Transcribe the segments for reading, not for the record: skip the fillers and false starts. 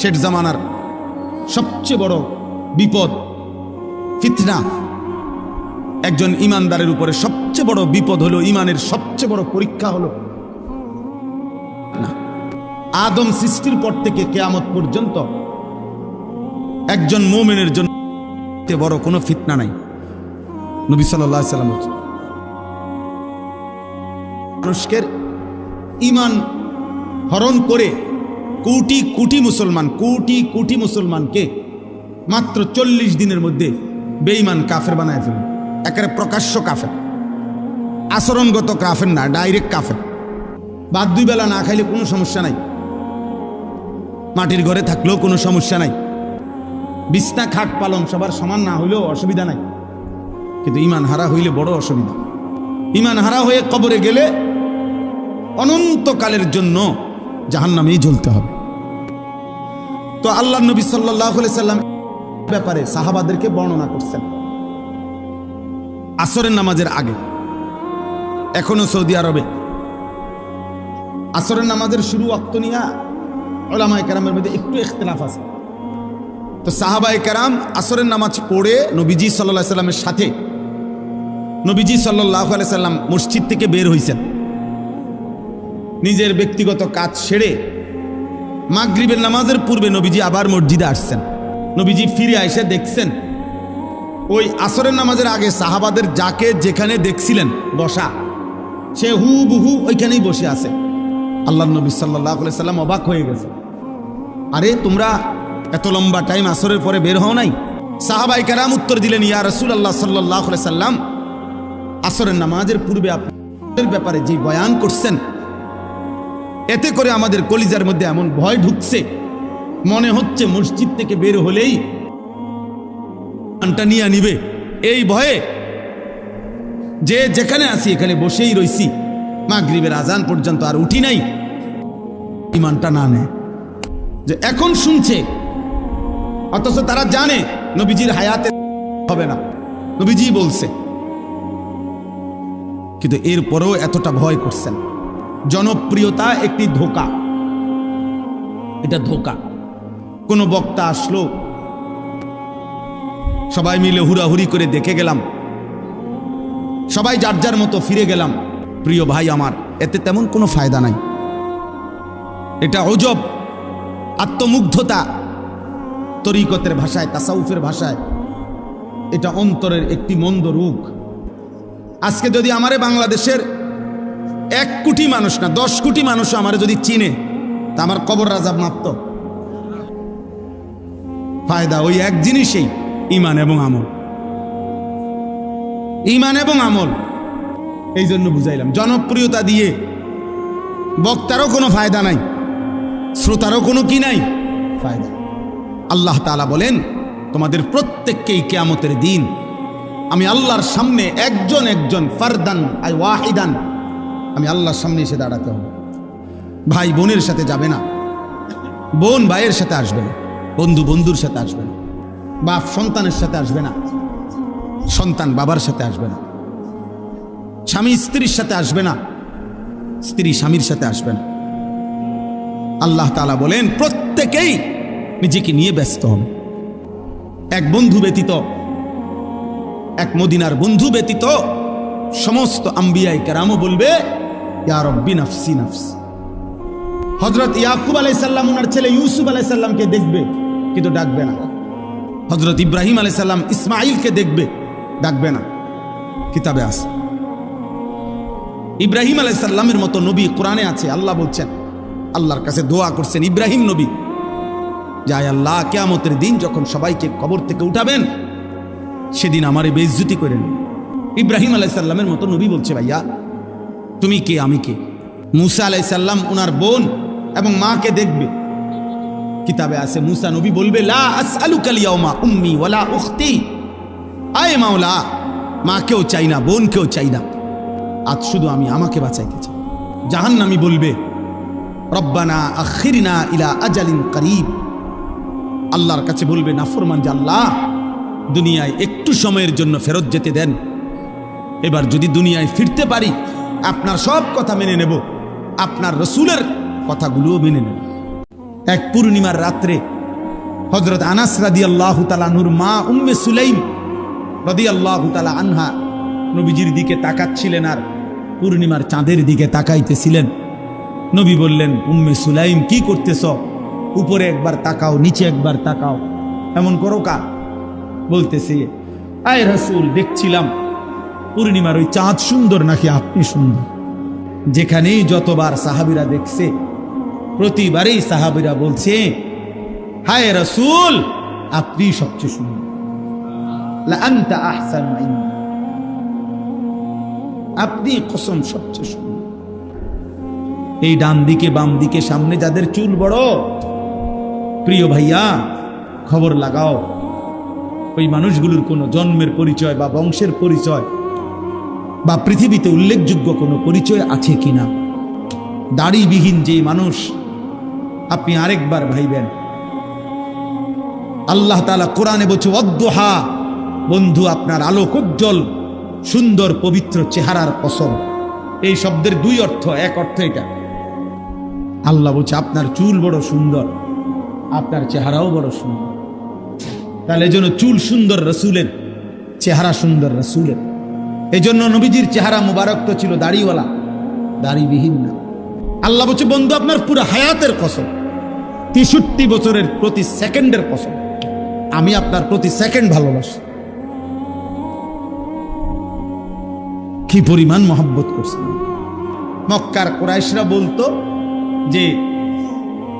শেষ জামানার সবচেয়ে বড় বিপদ ফিতনা। একজন ইমানদারের উপরে সবচেয়ে বড় বিপদ হলো, ইমানের সবচেয়ে বড় পরীক্ষা হলো না, আদম সৃষ্টির পর থেকে কিয়ামত পর্যন্ত একজন মুমিনের জন্য বড় কোনো ফিতনা নাই। নবী সাল্লাল্লাহু আলাইহি ওয়াসাল্লাম মানুষের ঈমান হরণ করে কোটি কোটি মুসলমানকে মাত্র 40 দিনের মধ্যে বেঈমান কাফের বানায় ফেলল। একেবারে প্রকাশ্য কাফের, আচরণগত কাফের না, ডাইরেক্ট কাফের। বাদ 2 বেলা না খাইলে কোনো সমস্যা নাই, মাটির ঘরে থাকলেও কোনো সমস্যা নাই, বিছনা খাট পালং সবার সমান না হইলেও অসুবিধা নাই, কিন্তু ঈমান হারা হইলে বড় অসুবিধা। ঈমান হারা হয়ে কবরে গেলে অনন্তকালের জন্য জাহান্নামেই জ্বলতে হবে। তো আল্লাহর নবী সাল্লাল্লাহু আলাইহি সাল্লাম ব্যাপারে সাহাবাদেরকে বর্ণনা করছেন আসরের নামাজের আগে। এখনো সৌদি আরবে আসরের নামাজের শুরু ওয়াক্ত নিয়ে উলামায়ে কেরামের মধ্যে একটু ইখতিলাফ আছে। তো সাহাবায়ে কেরাম আসরের নামাজ পড়ে নবীজি সাল্লাল্লাহু আলাইহি সাল্লামের সাথে নবীজি সাল্লাল্লাহু আলাইহি সাল্লাম মসজিদ থেকে বের হইছেন। নিজের ব্যক্তিগত কাজ সেরে মাগরিবের নামাজের পূর্বে নবীজি আবার মসজিদে আসছেন। নবীজি ফিরে এসে দেখছেন ওই আসরের নামাজের আগে সাহাবাদের যাকে যেখানে দেখছিলেন বসা, সে হুবহু ওইখানেই বসে আছে। আল্লাহর নবী সাল্লাল্লাহু আলাইহি সাল্লাম অবাক হয়ে গেছে, আরে তোমরা এত লম্বা টাইম আসরের পরে বের হও নাই? সাহাবায়ে কেরাম উত্তর দিলেন, ইয়া রাসূলুল্লাহ সাল্লাল্লাহু আলাইহি সাল্লাম, আসরের নামাজের পূর্বে আপনাদের ব্যাপারে যে বয়ান করছেন এতে করে আমাদের কলিজার মধ্যে এমন ভয় ঢুকছে, মনে হচ্ছে মসজিদ থেকে বের হলেই আনটা নিয়ে নিবে। এই ভয়ে যে যেখানে আছি এখানে বসেই রইছি, মাগরিবের আজান পর্যন্ত আর উঠি নাই, ঈমানটা না নেয়। যে এখন শুনছে অথচ তারা জানে নবীজির হায়াতে হবে না, নবীজি বলছে, কিন্তু এরপরেও এতটা ভয় করছেন। জনপ্রিয়তা একটি ধোঁকা, এটা ধোঁকা। কোনো বক্তা আসলো, সবাই মিলে হুড়াহুড়ি করে দেখে গেলাম, সবাই যার যার মতো ফিরে গেলাম। প্রিয় ভাই আমার, এতে তেমন কোনো ফায়দা নাই। এটা অজব, আত্মমুগ্ধতা, তরিকতের ভাষায়, তাসাউফের ভাষায় এটা অন্তরের একটি মন্দ রোগ। আজকে যদি আমারে বাংলাদেশের 1 কোটি মানুষ না 10 কোটি মানুষ আমারে যদি চিনে, তা আমার কবর রাজাব মাত্র ফায়দা ওই এক জিনিসেই, ঈমান এবং আমল। ঈমান এবং আমল, এই জন্য বুঝাইলাম। জনপ্রিয়তা দিয়ে বক্তারও কোনো ফায়দা নাই, শ্রোতারও কোনো কি নাই ফায়দা। আল্লাহ তাআলা বলেন, তোমাদের প্রত্যেককেই কিয়ামতের দিন আমি আল্লাহর সামনে একজন একজন ফারদান আই ওয়াহিদান, আমি আল্লাহর সামনে এসে দাঁড়াতে হবে। ভাই বোনের সাথে যাবে না, বোন ভাইয়ের সাথে আসবে না, বন্ধু বন্ধুর সাথে আসবে না, বাপ সন্তানের সাথে আসবে না, সন্তান বাবার সাথে আসবে না, স্বামী স্ত্রীর সাথে আসবে না, স্ত্রী স্বামীর সাথে আসবে না। আল্লাহ তাআলা বলেন প্রত্যেকেই নিজেকে নিয়ে ব্যস্ত হবে। এক বন্ধু ব্যতীত, এক মদিনার বন্ধু ব্যতীত সমস্ত আম্বিয়ায়ে কেরামও বলবে, ইয়া রব্বি নাফসি নাফসি। হযরত ইয়াকুব আলাইহিস সালাম ওনার ছেলে ইউসুফ আলাইহিস সালামকে দেখবে কিন্তু ডাকবে না। হযরত ইব্রাহিম আলাইহিস সালাম ইসমাঈলকে দেখবে, ডাকবে না। কিতাবে আছে ইব্রাহিম আলাইহিস সালামের মতো নবী কোরআনে আছে। আল্লাহ বলছেন, আল্লাহর কাছে দোয়া করছেন ইব্রাহিম নবী, যে আয় আল্লাহ, কিয়ামতের দিন যখন সবাইকে কবর থেকে উঠাবেন সেদিন আমারে বেইজ্জতি করেন। ইব্রাহিম আলাইহিস সালামের মতো নবী বলছে, ভাইয়া তুমি কে আমি কে? মুসা আলাইহিস সালাম ওনার বোন এবং মাকে দেখবে। কিতাবে আছে মুসা নবী বলবে, লা আসআলুকাল ইয়াউমা উম্মি ওয়ালা উখতি, আয় মাওলা, মাকেও চাই না বোনকেও চাই না, আজ শুধু আমি আমাকে বাঁচাইতে চাই। জাহান্নামী বলবে, রব্বানা আখিরনা ইলা আজালিন করিব, আল্লাহর কাছে বলবে নাফরমান, যে আল্লাহ দুনিয়ায় একটু সময়ের জন্য ফেরত যেতে দেন, এবার যদি দুনিয়ায় ফিরতে পারি আপনার সব কথা মেনে নেব, আপনার রসুলের কথাগুলোও মেনে নেব। এক পূর্ণিমার রাত্রে হযরত আনাস রাদিয়াল্লাহু তাআলা আনহুর মা উম্মে সুলাইম রাদিয়াল্লাহু তাআলা আনহা নবীজির দিকে তাকাচ্ছিলেন আর পূর্ণিমার চাঁদের দিকে তাকাইতেছিলেন। নবী বললেন, উম্মে সুলাইম কি করতেছ? উপরে একবার তাকাও, নিচে একবার তাকাও, এমন করো কা? বলতেছে, আয় রাসূল, দেখছিলাম পূর্ণিমার ওই চাঁদ সুন্দর নাকি আপনি সুন্দর। যেখানেই যতবার সাহাবীরা দেখছে প্রতিবারেই সাহাবীরা বলছে, হায় রাসূল, আপনি সবচেয়ে সুন্দর, লা আনতা আহসানু ইন্না, আপনি কসম সবচেয়ে সুন্দর। এই ডান দিকে বাম দিকে সামনে যাদের চুল বড়, প্রিয় ভাইয়া খবর লাগাও, ওই মানুষগুলোর কোনো জন্মের পরিচয় বা বংশের পরিচয় বা পৃথিবীতে উল্লেখযোগ্য কোনো পরিচয় আছে কিনা। দাড়িবিহীন যে মানুষ, আপনি আরেকবার ভাইবেন। আল্লাহ তাআলা কোরআনে বলছে, ওয়াদ্দুহা, বন্ধু আপনার আলোকোজ্জ্বল সুন্দর পবিত্র চেহারার কসম। এই শব্দের দুই অর্থ, এক অর্থ এটা। আল্লাহ বলছে আপনার চুল বড় সুন্দর, আপনার চেহারাও বড় সুন্দর। তাহলে এই জন্য চুল সুন্দর রাসূলের, চেহারা সুন্দর রাসূলের। এই জন্য নবীজির চেহারা মুবারক তো ছিল দাড়িওয়ালা, দাড়িবিহীন না। আল্লাহ বলছে, বন্ধু আপনার পুরো হায়াতের কসম, 63 বছরের প্রতি সেকেন্ডের কসম, আমি আপনার প্রতি সেকেন্ড ভালোবাসি। কি পরিমাণ মহব্বত করছে। মক্কার কুরাইশরা বলতো যে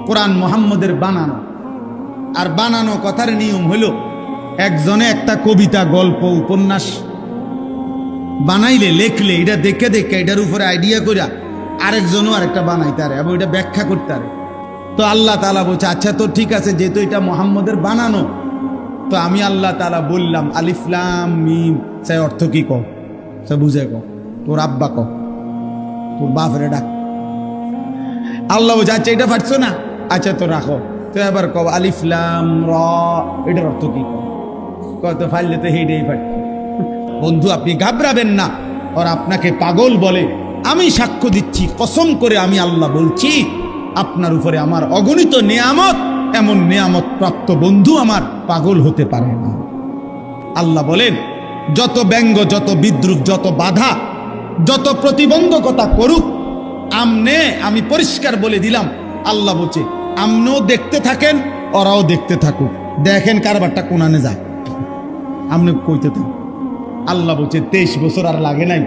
কোরআন মুহাম্মদের বানানো, আর বানানো কথার নিয়ম হলো একজনে একটা কবিতা, গল্প, উপন্যাস বানাইলে, লেখলে, এটা দেখে দেখে এটার উপরে আইডিয়া করে আরেকজনও আরেকটা বানাইতে পারে এবং এটা ব্যাখ্যা করতে পারে। তো আল্লাহ তাআলা বলছে, আচ্ছা তো ঠিক আছে, যেহেতু এটা মুহাম্মদের বানানো, তো আমি আল্লাহ তাআলা বললাম আলিফ লাম মিম, সে অর্থ কি কও, সে বুঝে কও, তোর আব্বা কও, তোর বাপরে ডাক। আল্লাহ বলছে, আচ্ছা এটা পারছো না, আচ্ছা তো রাখো, তো এবার কও আলিফ লাম র, এটার অর্থ কি কও, কত ফাইলে তো হেডেই পারত। বন্ধু আপনি ঘাবড়াবেন না, আর আপনাকে পাগল বলে, আমি সাক্ষ্য দিচ্ছি, কসম করে আমি আল্লাহ বলছি, আপনার উপরে আমার অগণিত নেয়ামত, এমন নেয়ামত প্রাপ্ত বন্ধু আমার পাগল হতে পারে না। আল্লাহ বলেন, যত ব্যঙ্গ, যত বিদ্রুপ, যত বাধা, যত প্রতিবন্ধকতা করুক, আমনে আমি পরিষ্কার বলে দিলাম, আল্লাহ বলছে আমনেও দেখতে থাকেন, ওরাও দেখতে থাকুক, দেখেন কারবারটা কোনানে যায়, আমনে কইতে থাক। আল্লাহ বলছে 23 বছর আর লাগে নাই,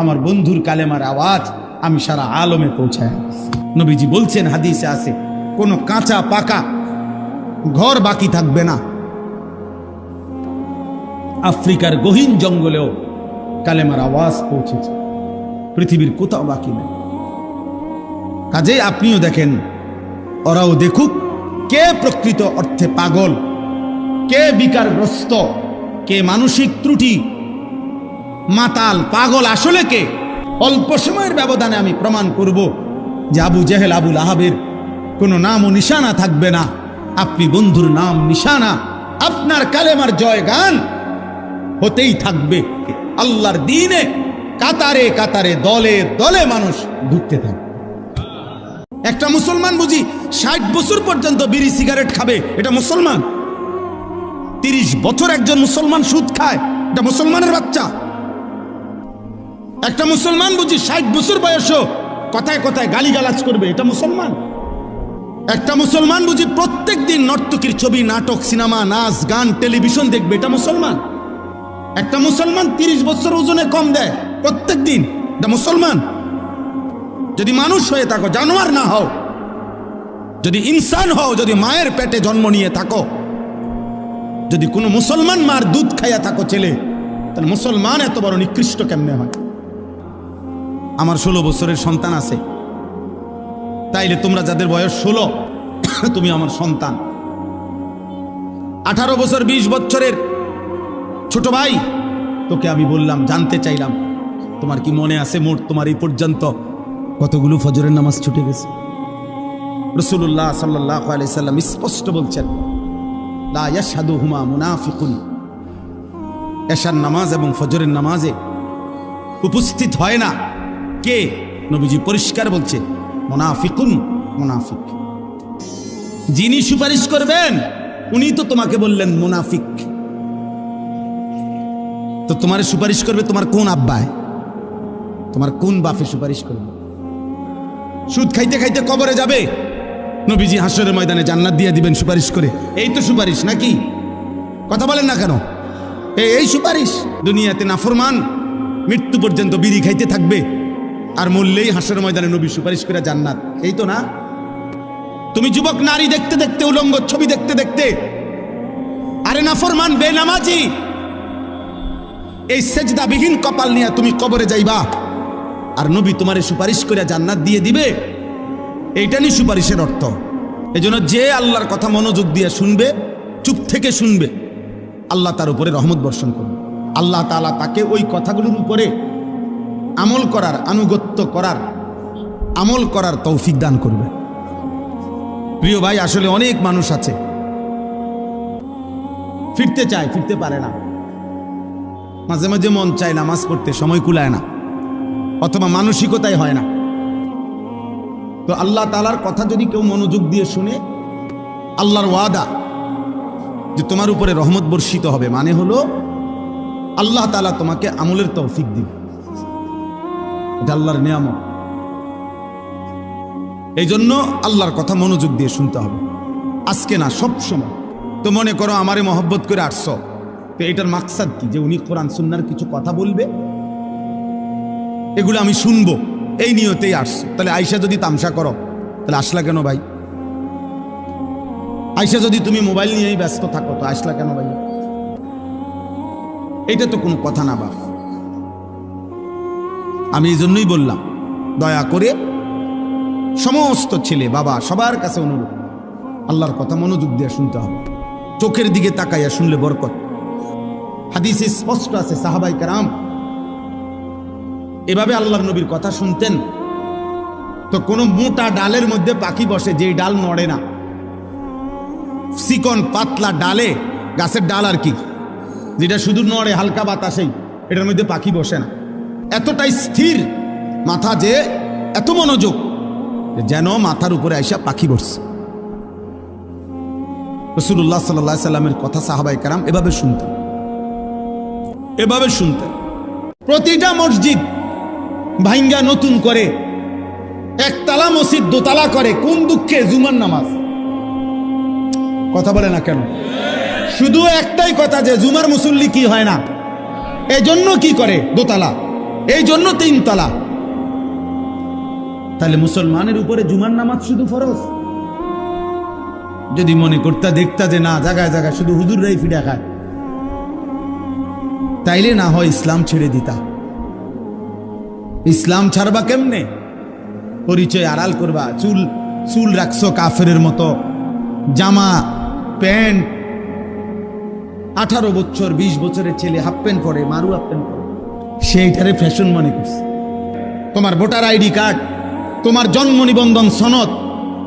আমার বন্ধুর কালেমার আওয়াজ আমি সারা আলমে পৌঁছায়। নবীজি বলছেন, হাদিসে আছে, কোনো কাঁচা পাকা ঘর বাকি থাকবে না। আফ্রিকার গহীন জঙ্গলেও কালেমার আওয়াজ পৌঁছেছে, পৃথিবীর কোথাও বাকি নেই। কাজে আপনিও দেখেন, ওরাও দেখুক, কে প্রকৃত অর্থে পাগল, কে বিকারগ্রস্ত, কে মানসিক ত্রুটি, মাতাল, পাগল আসলে কে। অল্প সময়ের ব্যবধানে আমি প্রমাণ করব যে আবু জেহেল, আবু লাহাবের কোনো নাম ও নিশানা থাকবে না। আপনি বন্ধুর নাম নিশানা, আপনার কালেমার জয়গান হতেই থাকবে। আল্লাহর দ্বীনে কাতারে কাতারে, দলে দলে মানুষ ঢুকতে থাকবে। একটা মুসলমান বুঝি 60 বছর পর্যন্ত বিড়ি সিগারেট খাবে, এটা মুসলমান? 30 বছর একজন মুসলমান সুদ খায়, এটা মুসলমানের বাচ্চা? একটা মুসলমান বুঝি 60 বছর বয়সও কথায় কথায় গালিগালাজ করবে, এটা মুসলমান? একটা মুসলমান বুঝি প্রত্যেক দিন নর্তকীর ছবি, নাটক, সিনেমা, নাচ, গান, টেলিভিশন দেখবে, এটা মুসলমান? একটা মুসলমান 30 বছর ওজনে কম দেয় প্রত্যেক দিন, এটা মুসলমান? যদি মানুষ হয়ে থাকো, জানোয়ার না হও, যদি ইনসান হও, যদি মায়ের পেটে জন্ম নিয়ে থাকো, যদি কোনো মুসলমান মার দুধ খাইয়া থাকো ছেলে, তাহলে মুসলমান এত বড় নিকৃষ্ট কেমনে হয়? আমার 16 বছরের সন্তান আছে, তাইলে তোমরা যাদের বয়স 16, তুমি আমার সন্তান। 18 বছর 20 বছরের ছোট ভাই, তোকে আমি বললাম, জানতে চাইলাম তোমার কি মনে আছে মোট তোমার এই পর্যন্ত কতগুলো ফজরের নামাজ ছুটে গেছে? রাসূলুল্লাহ সাল্লাল্লাহু আলাইহি সাল্লাম স্পষ্ট বলছেন, লা ইয়াশহাদুহুমা মুনাফিকুন, এশার নামাজ এবং ফজরের নামাজে উপস্থিত হয় না কে? নবীজি পরিষ্কার বলছে, মুনাফিকুন, মুনাফিক। যিনি সুপারিশ করবেন উনি তো তোমাকে বললেন মুনাফিক। তো তোমার সুপারিশ করবে তোমার কোন আব্বায়, তোমার কোন বাপে সুপারিশ করবে? সুদ খাইতে খাইতে কবরে যাবে, নবীজি হাসরের ময়দানে জান্নাত দিয়ে দিবেন সুপারিশ করে। এই তো সুপারিশ নাকি? কথা বলেন না কেন? এই সুপারিশ। দুনিয়াতে নাফরমান মৃত্যু পর্যন্ত বিড়ি খাইতে থাকবে, আর মরলেই হাসরের ময়দানে নবী সুপারিশ করে জান্নাত। এই তো না? তুমি যুবক নারী দেখতে দেখতে, উলঙ্গ ছবি দেখতে দেখতে, আরে নাফরমান বেনামাজি, এই সেজদাবিহীন কপাল নিয়ে তুমি কবরে যাইবা, আর নবী তোমারে সুপারিশ করে জান্নাত দিয়ে দিবে। এইটা নি সুপারিশের অর্থ। এই জন্য যে আল্লাহর কথা মনোযোগ দিয়ে শুনবে, চুপ থেকে শুনবে, আল্লাহ তার উপরে রহমত বর্ষণ করবে। আল্লাহ তাআলা তাকে ওই কথাগুলোর উপরে আমল করার, আনুগত্য করার, আমল করার তৌফিক দান করবে। প্রিয় ভাই, আসলে অনেক মানুষ আছে ফিরতে চায়, ফিরতে পারে না। মাঝে মাঝে মন চায় নামাজ পড়তে, সময় কুলায় না, অথবা মানসিকতাই হয় না। তো আল্লাহ তাআলার কথা যদি কেউ মনোযোগ দিয়ে শুনে, আল্লাহর ওয়াদা যে তোমার উপরে রহমত বর্ষিত হবে, মানে হলো আল্লাহ তাআলা তোমাকে আমলের তৌফিক দিবে। এটা আল্লাহর নিয়ামত। এই জন্য আল্লাহর কথা মনোযোগ দিয়ে শুনতে হবে, আজকে না, সব সময়। তো মনে করো আমারে মহব্বত করে আসছো, তো এটার মাকসাদ কি? যে উনি কোরআন সুন্নাহর কিছু কথা বলবে, এগুলো আমি শুনবো, এই নিয়তেই আসছো। তাহলে আয়সা যদি তামসা করো, তাহলে আসলা কেন ভাই? আয়সা যদি তুমি মোবাইল নিয়েই ব্যস্ত থাকো, তো আসলা কেন ভাই? এটা তো কোনো কথা না বাপ। আমি এই জন্যই বললাম, দয়া করে সমস্ত ছেলে বাবা সবার কাছে অনুরোধ, আল্লাহর কথা মনোযোগ দিয়ে শুনতে হবে। চোখের দিকে তাকাইয়া শুনলে বরকত। হাদিসে স্পষ্ট আছে, সাহাবায়ে কেরাম এভাবে আল্লাহর নবীর কথা শুনতেন। তো কোনো মোটা ডালের মধ্যে পাখি বসে, যেই ডাল নড়ে না, চিকন পাতলা ডালে, গাছের ডাল আর কি, যেটা শুধু নড়ে হালকা বাতাসেই, এটার মধ্যে পাখি বসে না। এতটাই স্থির মাথা, যে এত মনোযোগ, যেন মাথার উপরে আইসা পাখি বসছে। রাসূলুল্লাহ সাল্লাল্লাহু আলাইহি সাল্লামের কথা সাহাবায়ে কেরাম এভাবে শুনতেন, এভাবে শুনতেন। প্রতিটা মসজিদ ভাঙ্গা নতুন করে একতলা মসজিদ দোতলা করে, কোন দুঃখে? জুমার নামাজ। কথা বলে না কেন? শুধু একটাই কথা, যে জুমার মুসল্লি কি হয় না, এই জন্য কি করে দোতলা, এই জন্য তিনতলা। তাহলে মুসলমানের উপরে জুমার নামাজ শুধু ফরজ? যদি মনে করতা, দেখতা যে না, জায়গায় জায়গায় শুধু হুজুররাই ফিডা খায়, তাইলে না হয় ইসলাম ছেড়ে দিতা। ইসলাম ছাড়বা কেমনে? পরিচয় আড়াল করবা, চুল রাখছো কাফেরের মতো, জামা প্যান্ট, 18 বছর 20 বছরের ছেলে হাফ প্যান্ট পরে, মারু হাফ প্যান্ট পরে, সেইটারে ফ্যাশন মনে করছে। তোমার ভোটার আইডি কার্ড, তোমার জন্ম নিবন্ধন সনদ,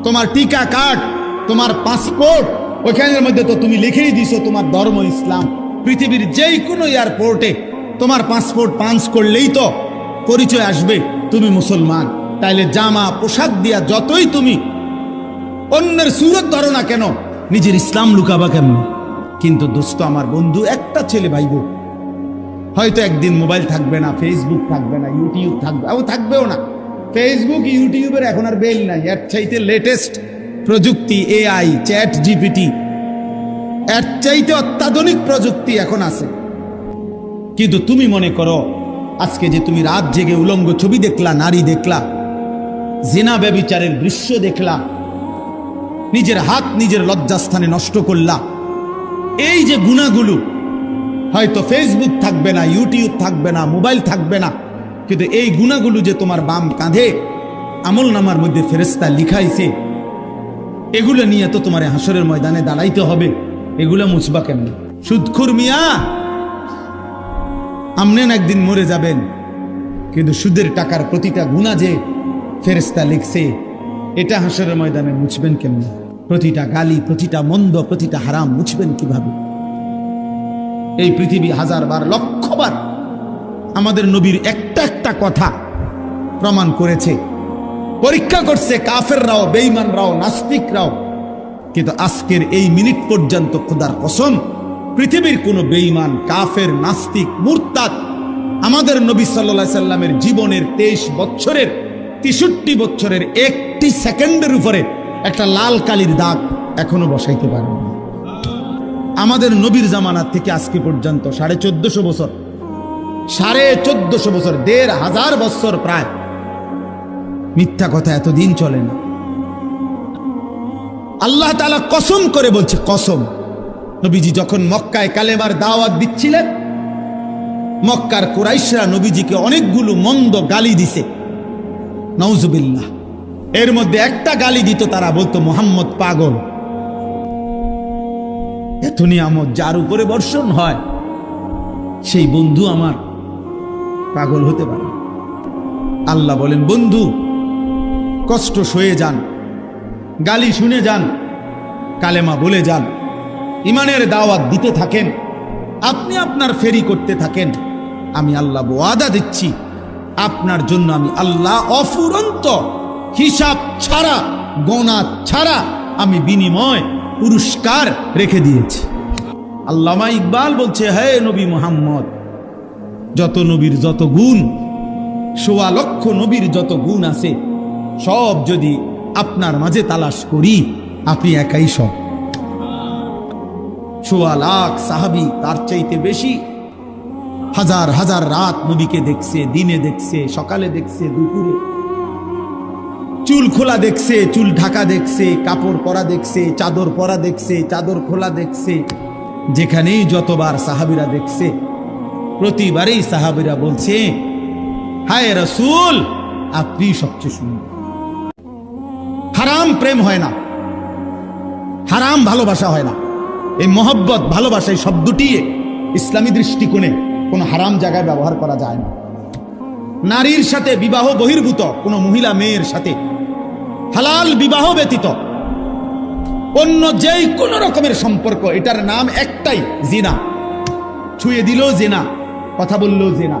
তোমার টিকা কার্ড, তোমার পাসপোর্ট, ওইখানের মধ্যে তো তুমি লিখেই দিছো তোমার ধর্ম ইসলাম। পৃথিবীর যেই কোনো এয়ারপোর্টে তোমার পাসপোর্ট পাঞ্চ করলেই তো পরিচয় আসবে তুমি মুসলমান। তাইলে জামা পোশাক দিয়া যতই তুমি অন্যের সুরত ধরো না কেন, নিজের ইসলাম লুকাবা কেমন? কিন্তু দোস্ত আমার, বন্ধু, একটা ছেলে ভাইব, হয়তো একদিন মোবাইল থাকবে না, ফেসবুক থাকবে না, ইউটিউব থাকবে, থাকবেও না। ফেসবুক ইউটিউবের এখন আর বেল নাই, এর চাইতে লেটেস্ট প্রযুক্তি, এআই, চ্যাট জিপিটি, এর চাইতে অত্যাধুনিক প্রযুক্তি এখন আছে। কিন্তু তুমি মনে করো, আজকে যে তুমি রাত জেগে উলঙ্গ ছবি দেখলা, নারী দেখলা, জিনা ব্যভিচারের দৃশ্য দেখলা, নিজের হাত নিজের লজ্জাস্থানে নষ্ট করলা, এই যে গুনাহগুলো, হয়তো ফেসবুক থাকবে না, ইউটিউব থাকবে না, মোবাইল থাকবে না, কিন্তু এই গুনাহগুলো যে তোমার বাম কাঁধে আমল নামার মধ্যে ফেরেশতা লিখাইছে, এগুলো নিয়ে তো তোমার হাসরের ময়দানে দাঁড়াইতে হবে। এগুলো মুছবা কেমন? সুদখোর মিয়া, আমনেন একদিন মরে যাবেন, কিন্তু সুদের টাকার প্রতিটা গুনাহ যে ফেরেশতা লিখছে, এটা হাসরের ময়দানে মুছবেন কেমন? প্রতিটা গালি, প্রতিটা মন্দ, প্রতিটা হারাম মুছবেন কিভাবে? এই পৃথিবী হাজারবার, লক্ষবার আমাদের নবীর একটা একটা কথা প্রমাণ করেছে, পরীক্ষা করছে কাফেররাও, বেঈমানরাও, নাস্তিকরাও। কিন্তু আজকের এই মিনিট পর্যন্ত খোদার কসম পৃথিবীর কোনো বেঈমান, কাফের, নাস্তিক, মুরতাদ আমাদের নবী সাল্লাল্লাহু আলাইহি সাল্লামের জীবনের 23 বছরের 63 বছরের একটি সেকেন্ডের উপরে একটা লাল কালির দাগ এখনো বসাইতে পারে না। আমাদের নবীর জামানার থেকে আজকে পর্যন্ত 1450 বছর, 1450 বছর, 1500 বছর প্রায়। মিথ্যা কথা এতদিন চলে না। আল্লাহ তাআলা কসম করে বলছে, কসম, নবীজি যখন মক্কায় কালেমার দাওয়াত দিচ্ছিলেন, মক্কার কুরাইশরা নবীজিকে অনেকগুলো মন্দ গালি দিছে, নাউজুবিল্লাহ। এর মধ্যে একটা গালি দিত, তারা বলতো মুহাম্মদ পাগল। এত নিয়ামত যার উপরে বর্ষণ হয়, সেই বন্ধু আমার পাগল হতে পারে। আল্লাহ বলেন, বন্ধু কষ্ট সয়ে যান, গালি শুনে যান, কালেমা বলে যান, ইমানের দাওয়াত দিতে থাকেন, আপনি আপনার ফেরি করতে থাকেন। আমি আল্লাহ ওয়াদা দিচ্ছি, আপনার জন্য আমি আল্লাহ অফুরন্ত, হিসাব ছাড়া, গোনা ছাড়া আমি বিনিময় পুরস্কার রেখে দিয়েছি। আল্লামা ইকবাল বলছে, হে নবী মুহাম্মদ, যত নবীর যত গুণ, ১৬ লক্ষ নবীর যত গুণ আছে, সব যদি আপনার মাঝে তালাশ করি, আপনি একাই সব। ১৬ লাখ সাহাবী, তার চাইতে বেশি, হাজার হাজার রাত নবীকে দেখছে, দিনে দেখছে, সকালে দেখছে, দুপুরে, চুল খোলা দেখছে, চুল ঢাকা দেখছে, কাপড় পরা দেখছে, চাদর পরা দেখছে, চাদর খোলা দেখছে। যেখানেই যতবার সাহাবীরা দেখছে, প্রতিবারেই সাহাবীরা বলছে, হায় রাসূল, আপনি সবচেয়ে সুন্দর। হারাম প্রেম হয় না, হারাম ভালোবাসা হয় না। এই মহব্বত, ভালোবাসা, এই শব্দটি ইসলামী দৃষ্টিকোণে কোনো হারাম জায়গায় ব্যবহার করা যায় না। নারীর সাথে বিবাহ বহির্ভূত কোনো মহিলা মেয়ের সাথে হালাল বিবাহ ব্যতীত অন্য যেই কোন রকমের সম্পর্ক, এটার নাম একটাই, জিনা। ছুঁয়ে দিলেও জিনা, কথা বললেও জিনা,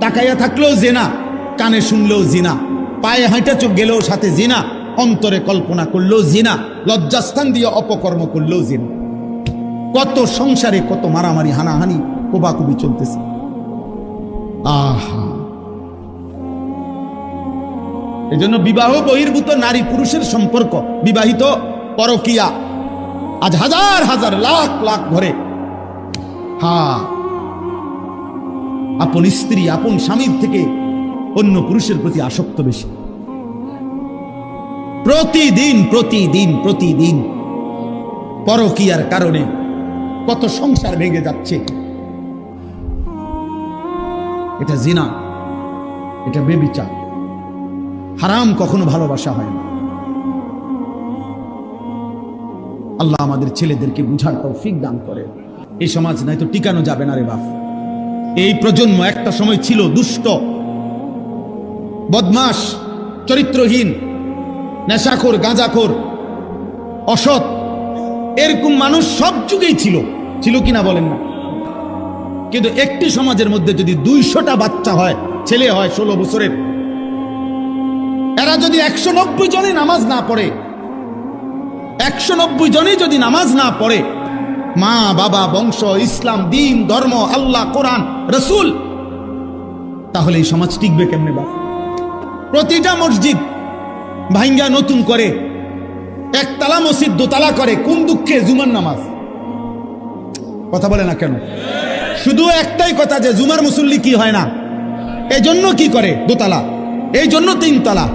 তাকাইয়া থাকলেও জিনা, কানে শুনলেও জিনা, পায়ে হাঁটা চোখ গেলেও সাথে জিনা, অন্তরে কল্পনা করলেও জিনা, লজ্জাস্থান দিয়ে অপকর্ম করলেও জিনা। কত সংসারে কত মারামারি, হানাহানি, কোবাকুবি চলতেছে। আহা, এজন্য বিবাহ বহির্ভূত নারী পুরুষের সম্পর্ক, বিবাহিত পরকিয়া আজ হাজার হাজার লাখ লাখ ঘরে। আপন স্ত্রী, আপন স্বামীর থেকে অন্য পুরুষের প্রতি আসক্ত বেশি। প্রতিদিন প্রতিদিন প্রতিদিন পরকিয়ার কারণে কত সংসার ভেঙে যাচ্ছে। এটা জিনা, এটা বেবিচার। হারাম কখনো ভালোবাসা হয় না। আল্লাহ আমাদের ছেলেদেরকে বুঝার তৌফিক দান করে। এই সমাজ নাই তো টিকানো যাবে না রে বাপ। এই প্রজন্ম একটা সময় ছিল দুষ্ট, বদমাশ, চরিত্রহীন, নেশাখোর, গাঁজাখোর, অসৎ, এরকম মানুষ সব যুগেই ছিল, ছিল কিনা বলেন না? কিন্তু একটি সমাজের মধ্যে যদি 200টা বাচ্চা হয়, ছেলে হয় 16 বছরের, এরা যদি 190 জনই নামাজ না পড়ে, 190 জনই যদি নামাজ না পড়ে, মা বাবা, বংশ, ইসলাম, দিন, ধর্ম, আল্লাহ, কোরআন, রসুল, তাহলে এই সমাজ টিকবে কেমনে? বাপ, প্রতিটা মসজিদ ভাঙ্গা নতুন করে, একতলা মসজিদ দোতলা করে, কোন দুঃখে? জুমার নামাজ। কথা বলে না কেন? শুধু একটাই কথা, যে জুমার মুসল্লি কি হয় না, এই জন্য কি করে দোতলা, এই জন্য 3 তলা।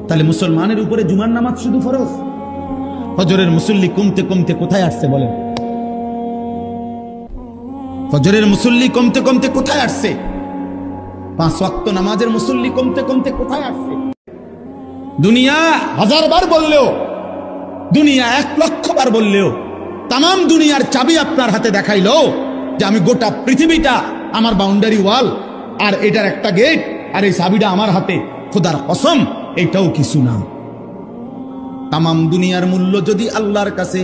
তাহলে মুসলমানের উপরে জুমার নামাজ শুধু ফরজ? ফজরের মুসল্লি কমতে কমতে কোথায় আসছে বলেন? ফজরের মুসল্লি কমতে কমতে কোথায় আসছে? 5 ওয়াক্ত নামাজের মুসল্লি কমতে কমতে কোথায় আসছে? দুনিয়া 1000 বার বললেও, দুনিয়া 1 লক্ষ বার বললেও, তাম দুনিয়ার চাবি আপনার হাতে দেখাইলো যে আমি গোটা পৃথিবীটা আমার বাউন্ডারি ওয়াল, আর এটার একটা গেট, আর এই চাবিটা আমার হাতে, খোদার কসম এটাও কিছু না। তাম দুনিয়ার মূল্য যদি আল্লাহর কাছে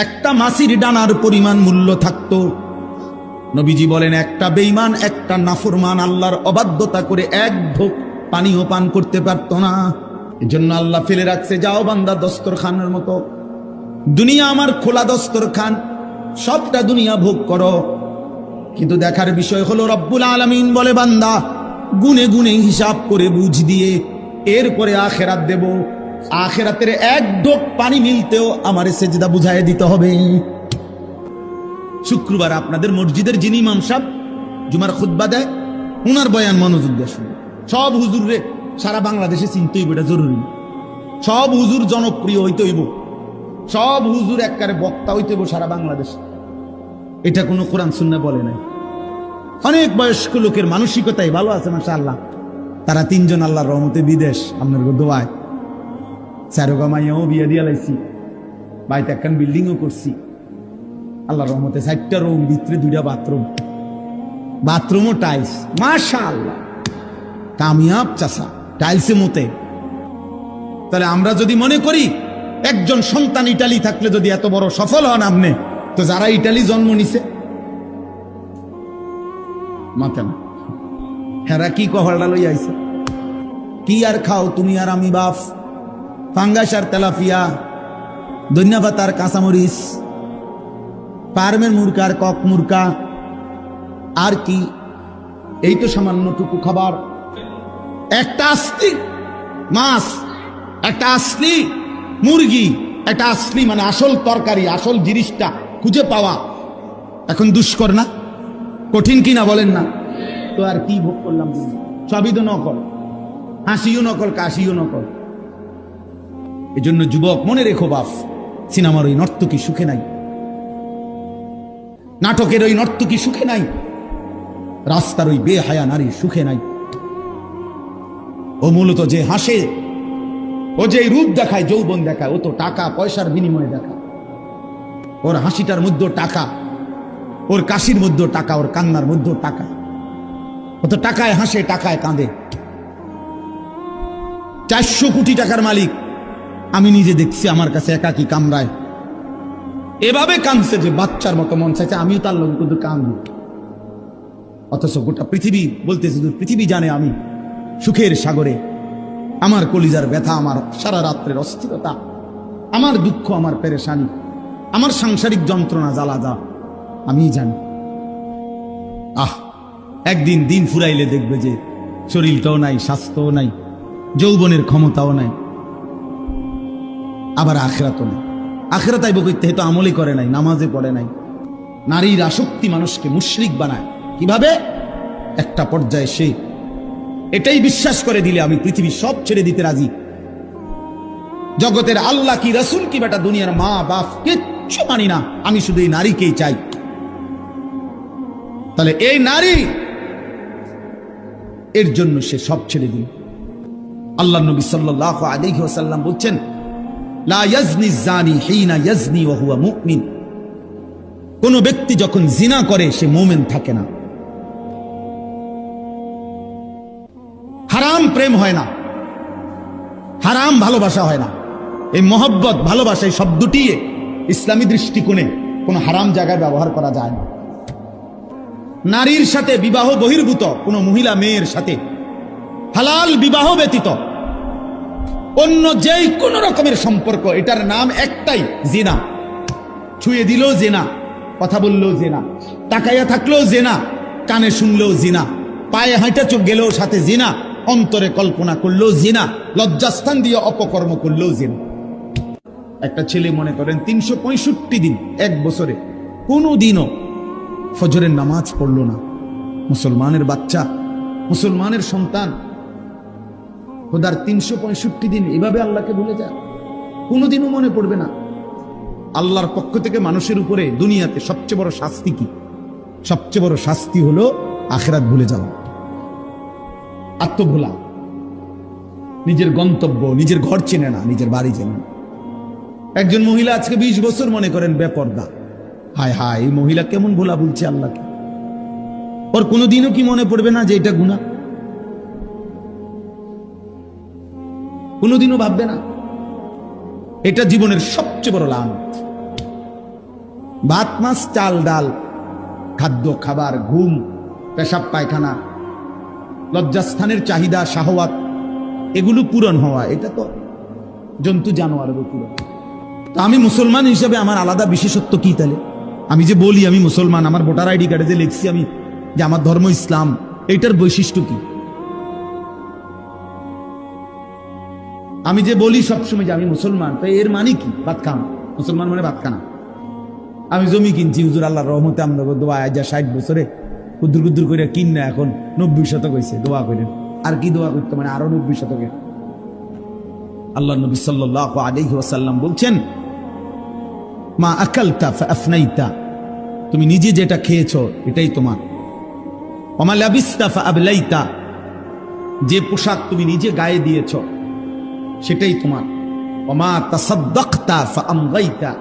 একটা মাছির ডানার পরিমাণ মূল্য থাকতো, নবীজি বলেন একটা বেঈমান, একটা নাফরমান আল্লাহর অবাধ্যতা করে 1 ঢোক পানিও পান করতে পারত না। এজন্য আল্লাহ ফেলে রাখছে, যাও বান্দা দস্তরখানের মতো, দুনিয়া আমার খোলা দস্তরখান, সবটা দুনিয়া ভোগ করো। কিন্তু দেখার বিষয় হলো রব্বুল আলামিন বলে, বান্দা গুনে গুনে হিসাব করে বুঝ দিয়ে এরপরে আখেরাত দেব। আখেরাতের এক ঢোক পানি মিলতেও আমারে সেজদা বুঝায় দিতে হবে। শুক্রবার আপনাদের মসজিদের যিনি ইমাম সাহেব জুমার খুতবা দেয়, উনার বয়ান মনোযোগ দিয়ে শুনুন। সব হুজুরে সারা বাংলাদেশে চিনতে হইব, এটা জরুরি। সব হুজুর জনপ্রিয় হইতে হইব, সব হুজুর একবারে বক্তা হইতে হইব সারা বাংলাদেশে। এটা কোনো কোরআন সুন্নাহ বলে নাই। অনেক বয়স্ক লোকের মানসিকতাই ভালো আছে মাশাআল্লাহ, তারা তিনজন আল্লাহর রহমতে বিদেশ, আপনার দোয়ায়। চারোগা মাইয়াও বিয়ে দিয়ে লাইছি, বাড়িতে একখান বিল্ডিংও করছি আল্লাহর রহমতে, 4টা রুম, ভিতরে 2টা বাথরুম, বাথরুমও টাইলস, মাশাআল্লাহ কামিয়াব চাষা, টাইলসে মতে। তাহলে আমরা যদি মনে করি একজন সন্তান ইটালি থাকলে যদি এত বড় সফল হন আপনি, তো যারা ইটালি জন্ম নিছে মাথা না, হেরা কি কহলটা লই আইছে, কি আর খাও তুমি আর আমি বাপ, ফাঙ্গাস আর তেলাপিয়া, ধন্যবাদ আর কাঁচামরিচ, ফার্মের মুরগা আর কক মুরগা, আর কি এই তো সামান্যটুকু খাবার। একটা আসলি মাছ, একটা আসলি মুরগি, একটা আসলি মানে আসল তরকারি, আসল জিনিসটা খুঁজে পাওয়া এখন দুষ্কর না, কঠিন কিনা বলেন না? তো আর কি ভোগ করলাম, সবই তো নকল, হাসিও নকল, কাশিও নকল। এই জন্য যুবক মনে রেখো বাপ, সিনেমার ওই নর্তকী সুখে নাই, নাটকের ওই নর্তকী সুখে নাই, রাস্তার ওই বেহায়া নারী সুখে নাই। ও মূলত যে হাসে, ও যে রূপ দেখায়, যৌবন দেখায়, ও তো টাকা পয়সার বিনিময়ে দেখায়। ওর হাসিটার মধ্যে টাকা, ওর কাশির মধ্যে টাকা, ওর কান্নার মধ্যে টাকা। ও তো টাকায় হাসে, টাকায় কাঁদে। 400 কোটি টাকার মালিক, আমি নিজে দেখছি আমার কাছে একাকি কামরায় এভাবে কাঁদছে যে বাচ্চার মতো মন চাইছে আমিও তার লোক কিন্তু কাঁদব। অথচ গোটা পৃথিবী বলতেছে, পৃথিবী জানে আমি সুখের সাগরে, আমার কলিজার ব্যথা, আমার সারা রাত্রের অস্থিরতা, আমার দুঃখ, আমার পেরেশানি, আমার সাংসারিক যন্ত্রণা জ্বালা যা আমি জানি। একদিন দিন ফুরাইলে দেখবে যে শরীরটাও নাই, স্বাস্থ্যও নাই, যৌবনের ক্ষমতাও নাই, আবার আখেরাতও নাই। আখেরাত আইব কইতে তো আমলই করে নাই, নামাজে পড়ে নাই। নারীর আসক্তি মানুষকে মুশরিক বানায়। কিভাবে? একটা পর্যায়ে সে এটাই বিশ্বাস করে দিলে আমি পৃথিবী সব ছেড়ে দিতে রাজি, জগতের আল্লাহ কি রাসূল কি বেটা দুনিয়ার মা বাপ কিচ্ছু মানি না, আমি শুধু এই নারীকেই চাই। তাহলে এই নারী, এর জন্য সে সব ছেড়ে দিল। আল্লাহ নবী সাল্লাল্লাহু আলাইহি ওয়াসাল্লাম বলছেন, লা ইয়াজনি জানি হিনা ইয়াজনি ওয়া হুয়া মুমিন। কোন ব্যক্তি যখন জিনা করে সে মুমিন থাকে না। হারাম প্রেম হয় না, হারাম ভালোবাসা হয় না। এই মহব্বত, ভালোবাসা, এই শব্দটি ইসলামী দৃষ্টিকোণে কোন হারাম জায়গায় ব্যবহার করা যায় না। নারীর সাথে বিবাহ বহির্ভূত কোন মহিলা মেয়ের সাথে হালাল বিবাহ ব্যতীত অন্য যেই কোন রকমের সম্পর্ক, এটার নাম একটাই, জিনা। ছুঁয়ে দিলেও জিনা, কথা বললেও জিনা, তাকাইয়া থাকলেও জিনা, কানে শুনলেও জিনা, পায়ে হাঁটা চোখ গেলেও সাথে জিনা, অন্তরে কল্পনা করলেও জিনা, লজ্জাস্থান দিয়ে অপকর্ম করলেও জিনা। একটা ছেলে মনে করেন 365 দিন এক বছরে কোনো দিনও ফজরের নামাজ পড়লো না, মুসলমানের বাচ্চা, মুসলমানের সন্তান, খোদার 365 দিন এভাবে আল্লাহকে ভুলে যায়, কোনোদিনও মনে পড়বে না। আল্লাহর পক্ষ থেকে মানুষের উপরে দুনিয়াতে সবচেয়ে বড় শাস্তি কি? সবচেয়ে বড় শাস্তি হলো আখিরাত ভুলে যাওয়া, আত্মভোলা, নিজের গন্তব্য, নিজের ঘর চেনে না, নিজের বাড়ি চেনে না। একজন মহিলা আজকে 20 বছর মনে করেন বেপর্দা, হায় হায় এই মহিলা কেমন ভোলা বলছে আল্লাহকে। ওর কোনোদিনও কি মনে পড়বে না যে এটা গুনাহ? কোনোদিনও ভাববে না। এটা জীবনের সবচেয়ে বড় লানত। ভাত মাছ চাল ডাল, খাদ্য খাবার, ঘুম, পেশাব পায়খানা, লজ্জাস্থানের চাহিদা, শাহওয়াত, এগুলো পূরণ হওয়া, এটা তো জন্তু জানোয়ারেরও পূরণ। তো আমি মুসলমান হিসেবে আমার আলাদা বিশেষত্ব কি তাহলে? আমি যে বলি আমি মুসলমান, আমার ভোটার আইডি কার্ডে যে লিখছি আমি যে আমার ধর্ম ইসলাম, এইটার বৈশিষ্ট্য কি? আমি যে বলি সবসময় যে আমি মুসলমান, তো এর মানে কি? ভাত খান, মুসলমান মানে ভাত খানা। আমি জমি কিনছি হুজুর আল্লাহর রহমতে, আমরা দোয়া যা 60 বছরে কুদ্দুর কুদ্দুর করে কিন না, এখন 90 শতক হয়েছে, দোয়া করেন। আর কি দোয়া করতে, মানে আরো 90 শতকে। আল্লাহ নবী সাল্লাল্লাহু আলাইহি ওয়াসাল্লাম বলছেন, মা আকালতা ফাআফনাইতা, তুমি নিজে যেটা খেয়েছো এটাই তোমার। ওমা লাবিসতা ফাআবলাইতা, যে পোশাক তুমি নিজে গায়ে দিয়েছো সেটাই তোমার। ওমা তাসাদ্দাকতা ফাআমগাইতা,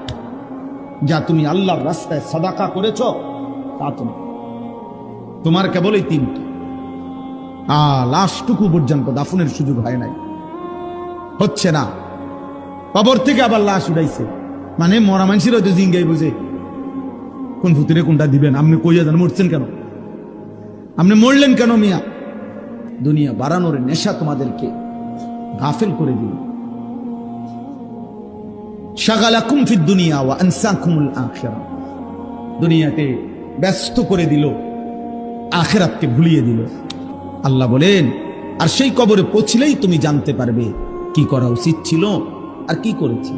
যা তুমি আল্লাহর রাস্তায় সাদাকা করেছো তা তোমার কেবল এই তিনটি। লাশটুকু পর্যন্ত দাফনের সুযোগ হয় নাই, হচ্ছে না। কবর থেকে আবার লাশ উঠাইছে, মানে মরা মানুষের হয়তো জিঙ্গাই বুঝে কোন ফুতিরে কোনটা দিবেন। আপনি কইয়া দেন মরছেন কেন, আপনি মরলেন কেন মিয়া? দুনিয়া বাড়ানোর নেশা তোমাদেরকে গাফেল করে দিল। শাগালাকুম ফিদ দুনিয়া ওয়া আনসাকুমুল আখিরাহ, দুনিয়াতে ব্যস্ত করে দিল, আখিরাতকে ভুলিয়ে দিল। আল্লাহ বলেন, আর সেই কবরে পৌঁছলেই তুমি জানতে পারবে কি করা উচিত ছিল আর কি করেছি।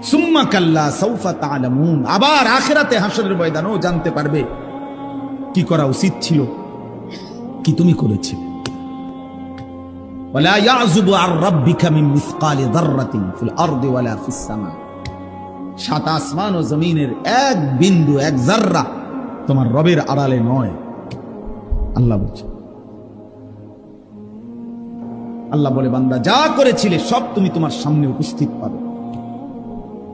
সুম্মা কাল্লা সাউফা তা'লামুন, আবার আখিরাতে হাসরের ময়দানেও জানতে পারবে কি করা উচিত ছিল, কি তুমি করেছিলে। ওয়ালা ইয়াযুবু আর রাব্বিকা মিন মিসকালি যাররাতিন ফিল আরদি ওয়ালা ফিস সামা, সাত আসমান ও জমিনের এক বিন্দু, এক যাররা তোমার রবের আড়ালে নয়। আল্লাহ বলছে, আল্লাহ বলে, বান্দা যা করেছিলে সব তুমি তোমার সামনে উপস্থিত পাবে।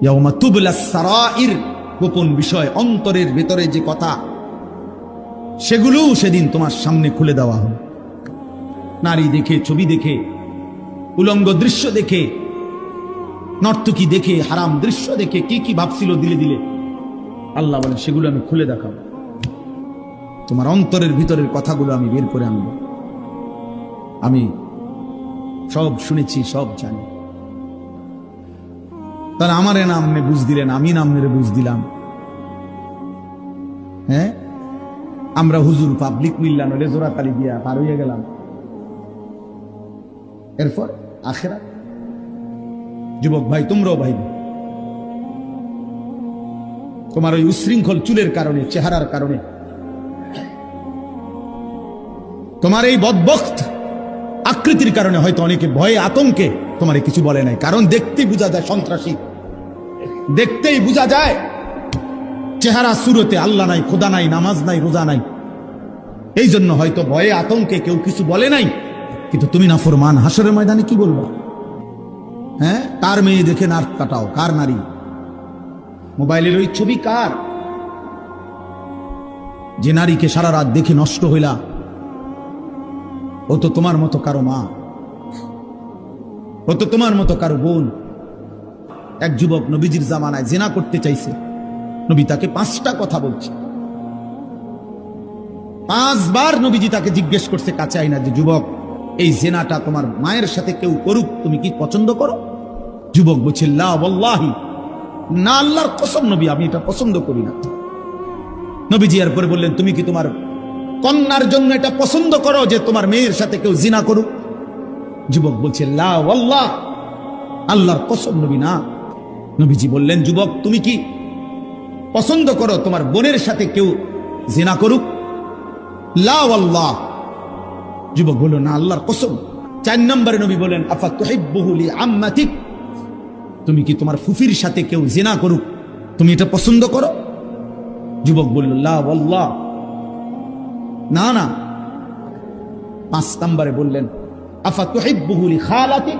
ইয়াউমা তুবলাস সারাইর, গোপন বিষয়, অন্তরের ভেতরে যে কথা, সেগুলো সেদিন তোমার সামনে খুলে দেওয়া হবে। নারী দেখে, ছবি দেখে, উলঙ্গ দৃশ্য দেখে, নর্তকী দেখে, হারাম দৃশ্য দেখে কি কি ভাবছিল দিলে দিলে, আল্লাহ বলেন সেগুলো আমি খুলে দেখাবো। তোমার অন্তরের ভিতরের কথাগুলো আমি বের করে আনবো। আমি সব শুনেছি, সব জানি। তারা আমারে নামনে বুঝ দিলেন, আমি নামনে বুঝ দিলাম। হ্যাঁ, আমরা হুজুর পাবলিক মিল্লান রেজোরা তালি দিয়া পার হইয়া গেলাম। এরপর আখিরাত। যুবক ভাই, তোমরাও ভাই, তোমার ওই উশৃঙ্খল চুলের কারণে, চেহারার কারণে, তোমার এই বদবখ্ত আকৃতির কারণে হয়তো অনেকে ভয়ে আতঙ্কে তোমারে কিছু বলে নাই। কারণ দেখতেই বোঝা যায় সন্ত্রাসী, দেখতেই বোঝা যায় চেহারা সুরতে আল্লাহ নাই, খোদা নাই, নামাজ নাই, রোজা নাই। এই জন্য হয়তো ভয়ে আতঙ্কে কেউ কিছু বলে নাই। কিন্তু তুমি নাফরমান, হাসরের ময়দানে কি বলবা? হ্যাঁ, কার মেয়ে দেখে নাক কাটাও, কার নারী, মোবাইলের ওই ছবি কার? যে নারীকে সারা রাত দেখে নষ্ট হইলা, ও তো তোমার মতো কারো মা, ও তো তোমার মতো কারো বোন। এক যুবক নবীজির জামানায় জিনা করতে চাইছে, নবী তাকে 5টা কথা বলছে। 5 বার নবীজি তাকে জিজ্ঞেস করছে কাছে আইনা, যে যুবক, এই জিনাটা তোমার মায়ের সাথে কেউ করুক, তুমি কি পছন্দ করো? যুবক বলছে, লা ওয়াল্লাহি, না আল্লাহর কসম নবী, আমি এটা পছন্দ করি না। নবীজি এরপরে বললেন, তুমি কি তোমার কন্যার জন্য এটা পছন্দ করো যে তোমার মেয়ের সাথে কেউ জিনা করুক? যুবক বলছে, লা ওয়াল্লাহ, আল্লাহর কসম নবী না। নবীজি বললেন, যুবক, তুমি কি পছন্দ করো তোমার বোনের সাথে কেউ জিনা করুক? লা ওয়াল্লাহ। যুবক বলল, না আল্লাহর কসম। 4 নম্বরে নবী বলেন, আফা তুহিব্বুহু লি আম্মাতিক, তুমি কি তোমার ফুফির সাথে কেউ জিনা করুক, তুমি এটা পছন্দ করো? যুবক বলল, লা ওয়াল্লাহ, না না। 5 নম্বরে বললেন, আফা তুহিব্বুহু লি খালাতিক,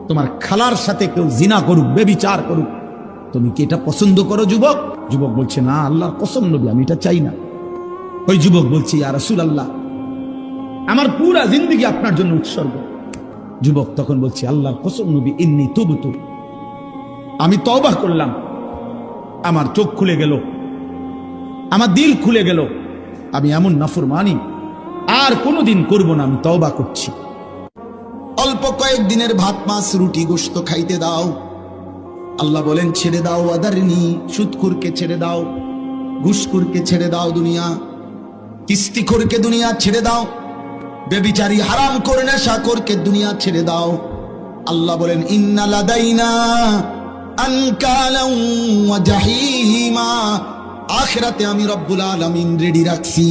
তোমার খালার সাথে কেউ জিনা করুক, ব্যভিচার করুক, তুমি কি এটা পছন্দ করো যুবক? যুবক বলছে, না আল্লাহর কসম নবী, আমি এটা চাই না। ওই যুবক বলছে, ইয়া রাসূলুল্লাহ, আমার পুরা জিন্দেগি আপনার জন্য উৎসর্গ। যুবক তখন বলছে, আল্লাহর কসম নবী, ইন্নী তুবতু, আমি তওবা করলাম, আমার চোখ খুলে গেল, আমার দিল খুলে গেল, আমি এমন নাফরমানি আর কোনোদিন করব না, আমি তওবা করছি। অল্প কয়েকদিনের ভাত মাছ রুটি গোশত খাইতে দাও। আল্লাহ বলেন ছেড়ে দাও আদারনি, সুদখোরকে ছেড়ে দাও, ঘুষখোরকে ছেড়ে দাও, দুনিয়া কিস্তিখোরকে দুনিয়া ছেড়ে দাও, বেবিচারী হারাম করে নেশাখোরকে দুনিয়া ছেড়ে দাও। আল্লাহ বলেন ইন্না লাদাইনা আনকালাম ওয়া জাহিমা, আখিরাতে আমি রব্বুল আলামিন রেডি রাখছি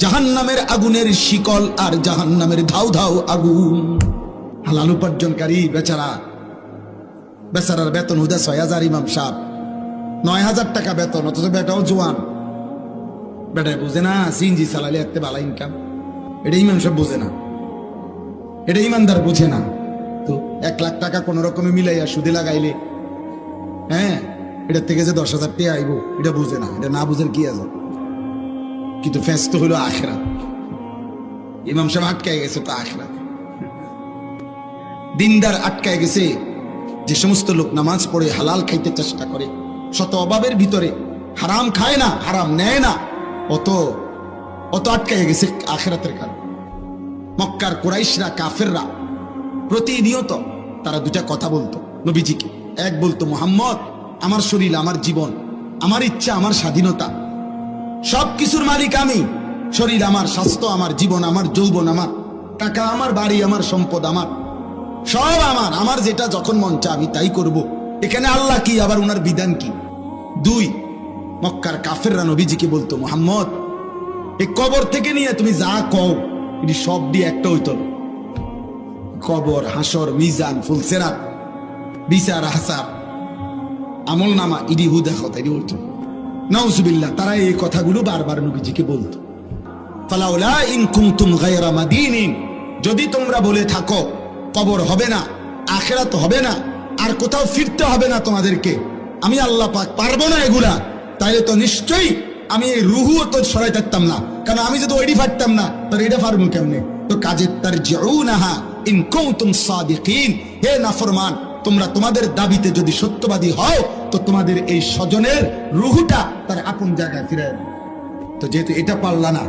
জাহান্নামের আগুনের শিকল আর জাহান্নামের ধাউ ধাউ আগুন। হালাল উপার্জনকারী বেচারার বেতন হুদা ৬,০০০, ইমাম সাহেব ৯,০০০ টাকা বেতন, অথচ বেটাও জোয়ান। বেটায় বুঝে না সিএনজি চালালে এত ভালো ইনকাম, এটা ইমাম সাহেব বুঝে না, এটা ইমানদার বুঝে না। তো ১ লাখ টাকা কোন রকমে মিলাইয়া সুদে লাগাইলে, হ্যাঁ, এটার থেকে যে ১০,০০০ টাকা আইব এটা বুঝে না। এটা না বুঝেন কি আছে, কিন্তু ফেস তো হইল আখিরাত। ইমাম সাহেব আটকায় গেছে তো আখিরাত, দিনদার আটকায় গেছে। যে সমস্ত লোক নামাজ পড়ে হালাল খাইতে চেষ্টা করে, শত অভাবের ভিতরে হারাম খায় না, হারাম নেয় না, অত আটকায় গেছে আখিরাতের কারণে। মক্কার কুরাইশরা, কাফেররা প্রতিনিয়ত তারা দুটা কথা বলতো নবীজিকে। এক বলতো, মুহাম্মদ আমার শরীর, আমার জীবন, আমার ইচ্ছা, আমার স্বাধীনতা, সবকিছুর মালিক আমি। শরীর আমার, স্বাস্থ্য আমার, জীবন আমার, যৌবন আমার, টাকা আমার, বাড়ি আমার, সম্পদ আমার, সব আমার। আমার যেটা যখন মন চায় আমি তাই করব। এখানে আল্লাহ কি, আবার ওনার বিধান কি? ২, মক্কার কাফেররা নবীজিকে বলতো, মুহাম্মদ এই কবর থেকে নিয়ে তুমি যা কও এটি সব দিয়ে একটা হইতো। কবর, হাসর, মিজান, ফুলসেরাত, বিচার, হাসাব, আমল নামা, ইডি হুদা কথা এটি হইতো। নাউজুবিল্লাহ, তারা এই কথাগুলো বারবার নবীজিকে বলতো। ফালাউলা ইন কুনতুম গায়রা মাদিনিন, যদি তোমরা বলে থাকো কবর হবে না, আখিরাত হবে না, আর কোথাও ফিরতে হবে না তোমাদেরকে, আমি আল্লাহ পাক পারবো না এগুলা, তাইলে তো নিশ্চয়ই আমি এই রুহুও তো সরাই থাকতাম না। কারণ আমি যদি ওইটি পারতাম না, তাহলে এটা পারবো কেমনে? তো কাজে তারজিউনাহা ইন কুনতুম সাদিকিন, হে নাফরমান, তোমরা তোমাদের দাবিতে যদি সত্যবাদী হও তো তোমাদের এই স্বজনের রুহুটা তার আপন জায়গায় ফিরে। তো যেহেতু এটা পারলা না,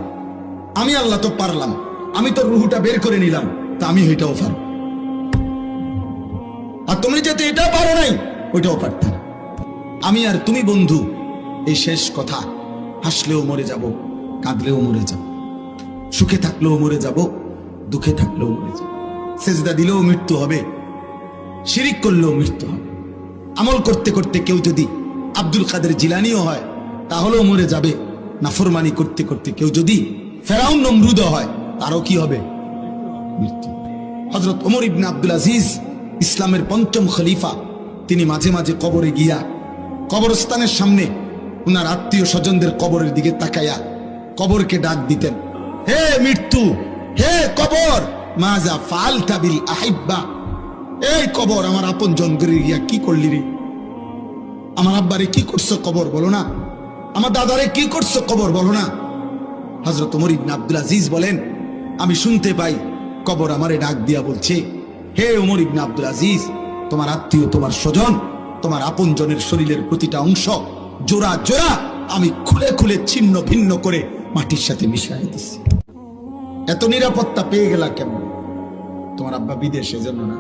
আমি আল্লাহ তো পারলাম, আমি তো রুহুটা বের করে নিলাম, তা আমি ওইটাও পারবো। আর তুমি যেহেতু এটা পারো নাই, ওইটাও পারত না। আমি আর তুমি বন্ধু, এই শেষ কথা, হাসলেও মরে যাব, কাঁদলেও মরে যাব, সুখে থাকলেও মরে যাব, দুঃখে থাকলেও মরে যাব, সেজদা দিলেও মৃত্যু হবে, শিরিক করলেও মৃত্যু হবে। আমল করতে করতে কেউ যদি আব্দুল কাদের জিলানিও হয় তাহলেও মরে যাবে। নাফরমানি করতে করতে কেউ যদি ফেরাউন নমরুদ হয় তারও কি হবে? মৃত্যু। হযরত ওমর ইবনে আব্দুল আজিজ, ইসলামের ৫ম খলিফা, তিনি মাঝে মাঝে কবরে গিয়া কবরস্থানের সামনে উনার আত্মীয় স্বজনদের কবরের দিকে তাকাইয়া কবরকে ডাক দিতেন, হে মৃত্যু, হে কবর, মাজা ফাআলতা বিল আহিব্বা, এই কবর আমার আপন জন করে গিয়া কি করলি রে? আমার আব্বারে কি করছো কবর বলো না, আমার দাদারে কি করছো কবর বলো না। হযরত ওমর ইবনে আব্দুল আজিজ বলেন, আমি শুনতে পাই কবর আমারে ডাক দিয়া বলছে, হে ওমর ইবনে আব্দুল আজিজ, তোমার আত্মীয়, তোমার স্বজন, তোমার আপন জনের শরীরের প্রতিটা অংশ জোড়া জোড়া আমি খুলে খুলে ছিন্ন ভিন্ন করে মাটির সাথে মিশাই দিচ্ছি। এত নিরাপত্তা পেয়ে গেলা কেমন? তোমার আব্বা বিদেশে, জন্য না?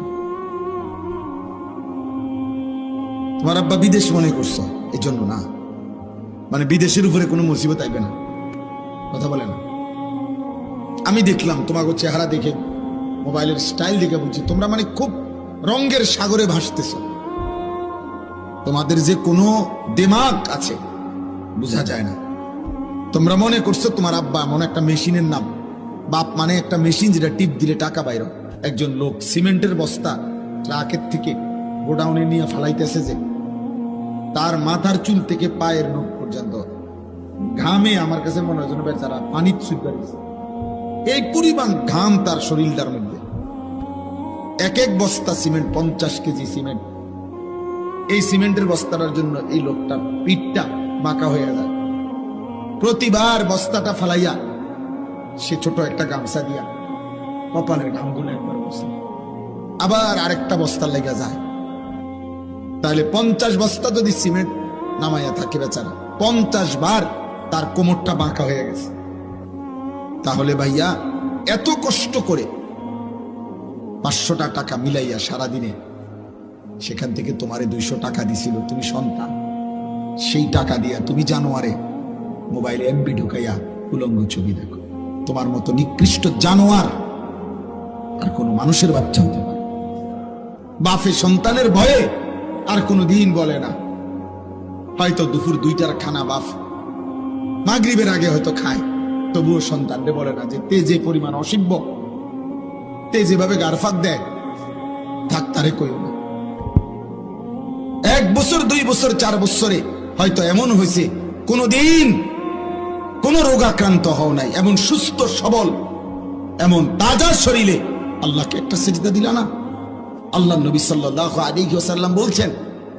তোমার আব্বা বিদেশ মনে করছো এই জন্য না? মানে বিদেশের উপরে কোনো মুসিবত আইবে না, কথা বলে না। আমি দেখলাম তোমাকে চেহারা দেখে, মোবাইলের স্টাইল দেখে বলছি, তোমরা মানে খুব রঙের সাগরে ভাসতেছ। তোমাদের যে কোনো দিমাগ আছে বোঝা যায় না। তোমরা মনে করছো তোমার আব্বা মনে একটা মেশিনের নাম, বাপ মানে একটা মেশিন যেটা টিপ দিলে টাকা বাইর। একজন লোক সিমেন্টের বস্তা ট্রাকের থেকে গোডাউনে নিয়ে ফালাইতেছে, যে তার মাথার চুল থেকে পায়ের নখ পর্যন্ত ঘামে, আমার কাছে মনে হয় যেন বেচারা পানি ছুঁয়ে গেছে। এই পরিমাণ ঘাম তার শরীরটার মধ্যে। এক এক বস্তা সিমেন্ট, 50 কেজি সিমেন্ট। এই সিমেন্টের বস্তাটার জন্য এই লোকটার পিঠটা বাঁকা হয়ে যায়। প্রতিবার বস্তাটা ফালাইয়া সে ছোট একটা গামছা দিয়া কপালের ঘামগুলো একবার বসে, আবার আরেকটা বস্তা লেগে যায়। তাহলে 50 বস্তা যদি সিমেন্ট নামাইয়া থাকে বেচারা, 50 বার তার কোমরটা বাঁকা হয়ে গেছে। তাহলে ভাইয়া এত কষ্ট করে 500টা টাকা মিলাইয়া সারাদিনে সেখান থেকে তোমারে 200 টাকা দিছিল, তুমি সন্তান, সেই টাকা দিয়া তুমি জানোয়ারে মোবাইলে এমবি ঢুকাইয়া উলঙ্গ ছবি দেখো। তোমার মতো নিকৃষ্ট জানোয়ার আর কোনো মানুষের বাচ্চা হতে পারে? বাপে সন্তানের ভয়ে আর কোনো দিন বলে না। হয়তো দুপুর 2টার খানা বাপ মাগরিবের আগে হয়তো খায়, তবুও সন্তানরে বলে না যে তে যে পরিমাণ অসিব্য, তে যেভাবে গারফাত দেয়, থাক তারে কইও না। 1 বছর 2 বছর 4 বছরে হয়তো এমন হয়েছে কোনদিন কোন রোগাক্রান্ত হও নাই, এমন সুস্থ সবল, এমন তাজা শরীরে আল্লাহকে একটা সিজদা দিলা না? আল্লাহ নবী সাল্লাল্লাহু আলাইহি ওয়াসাল্লাম বলছেন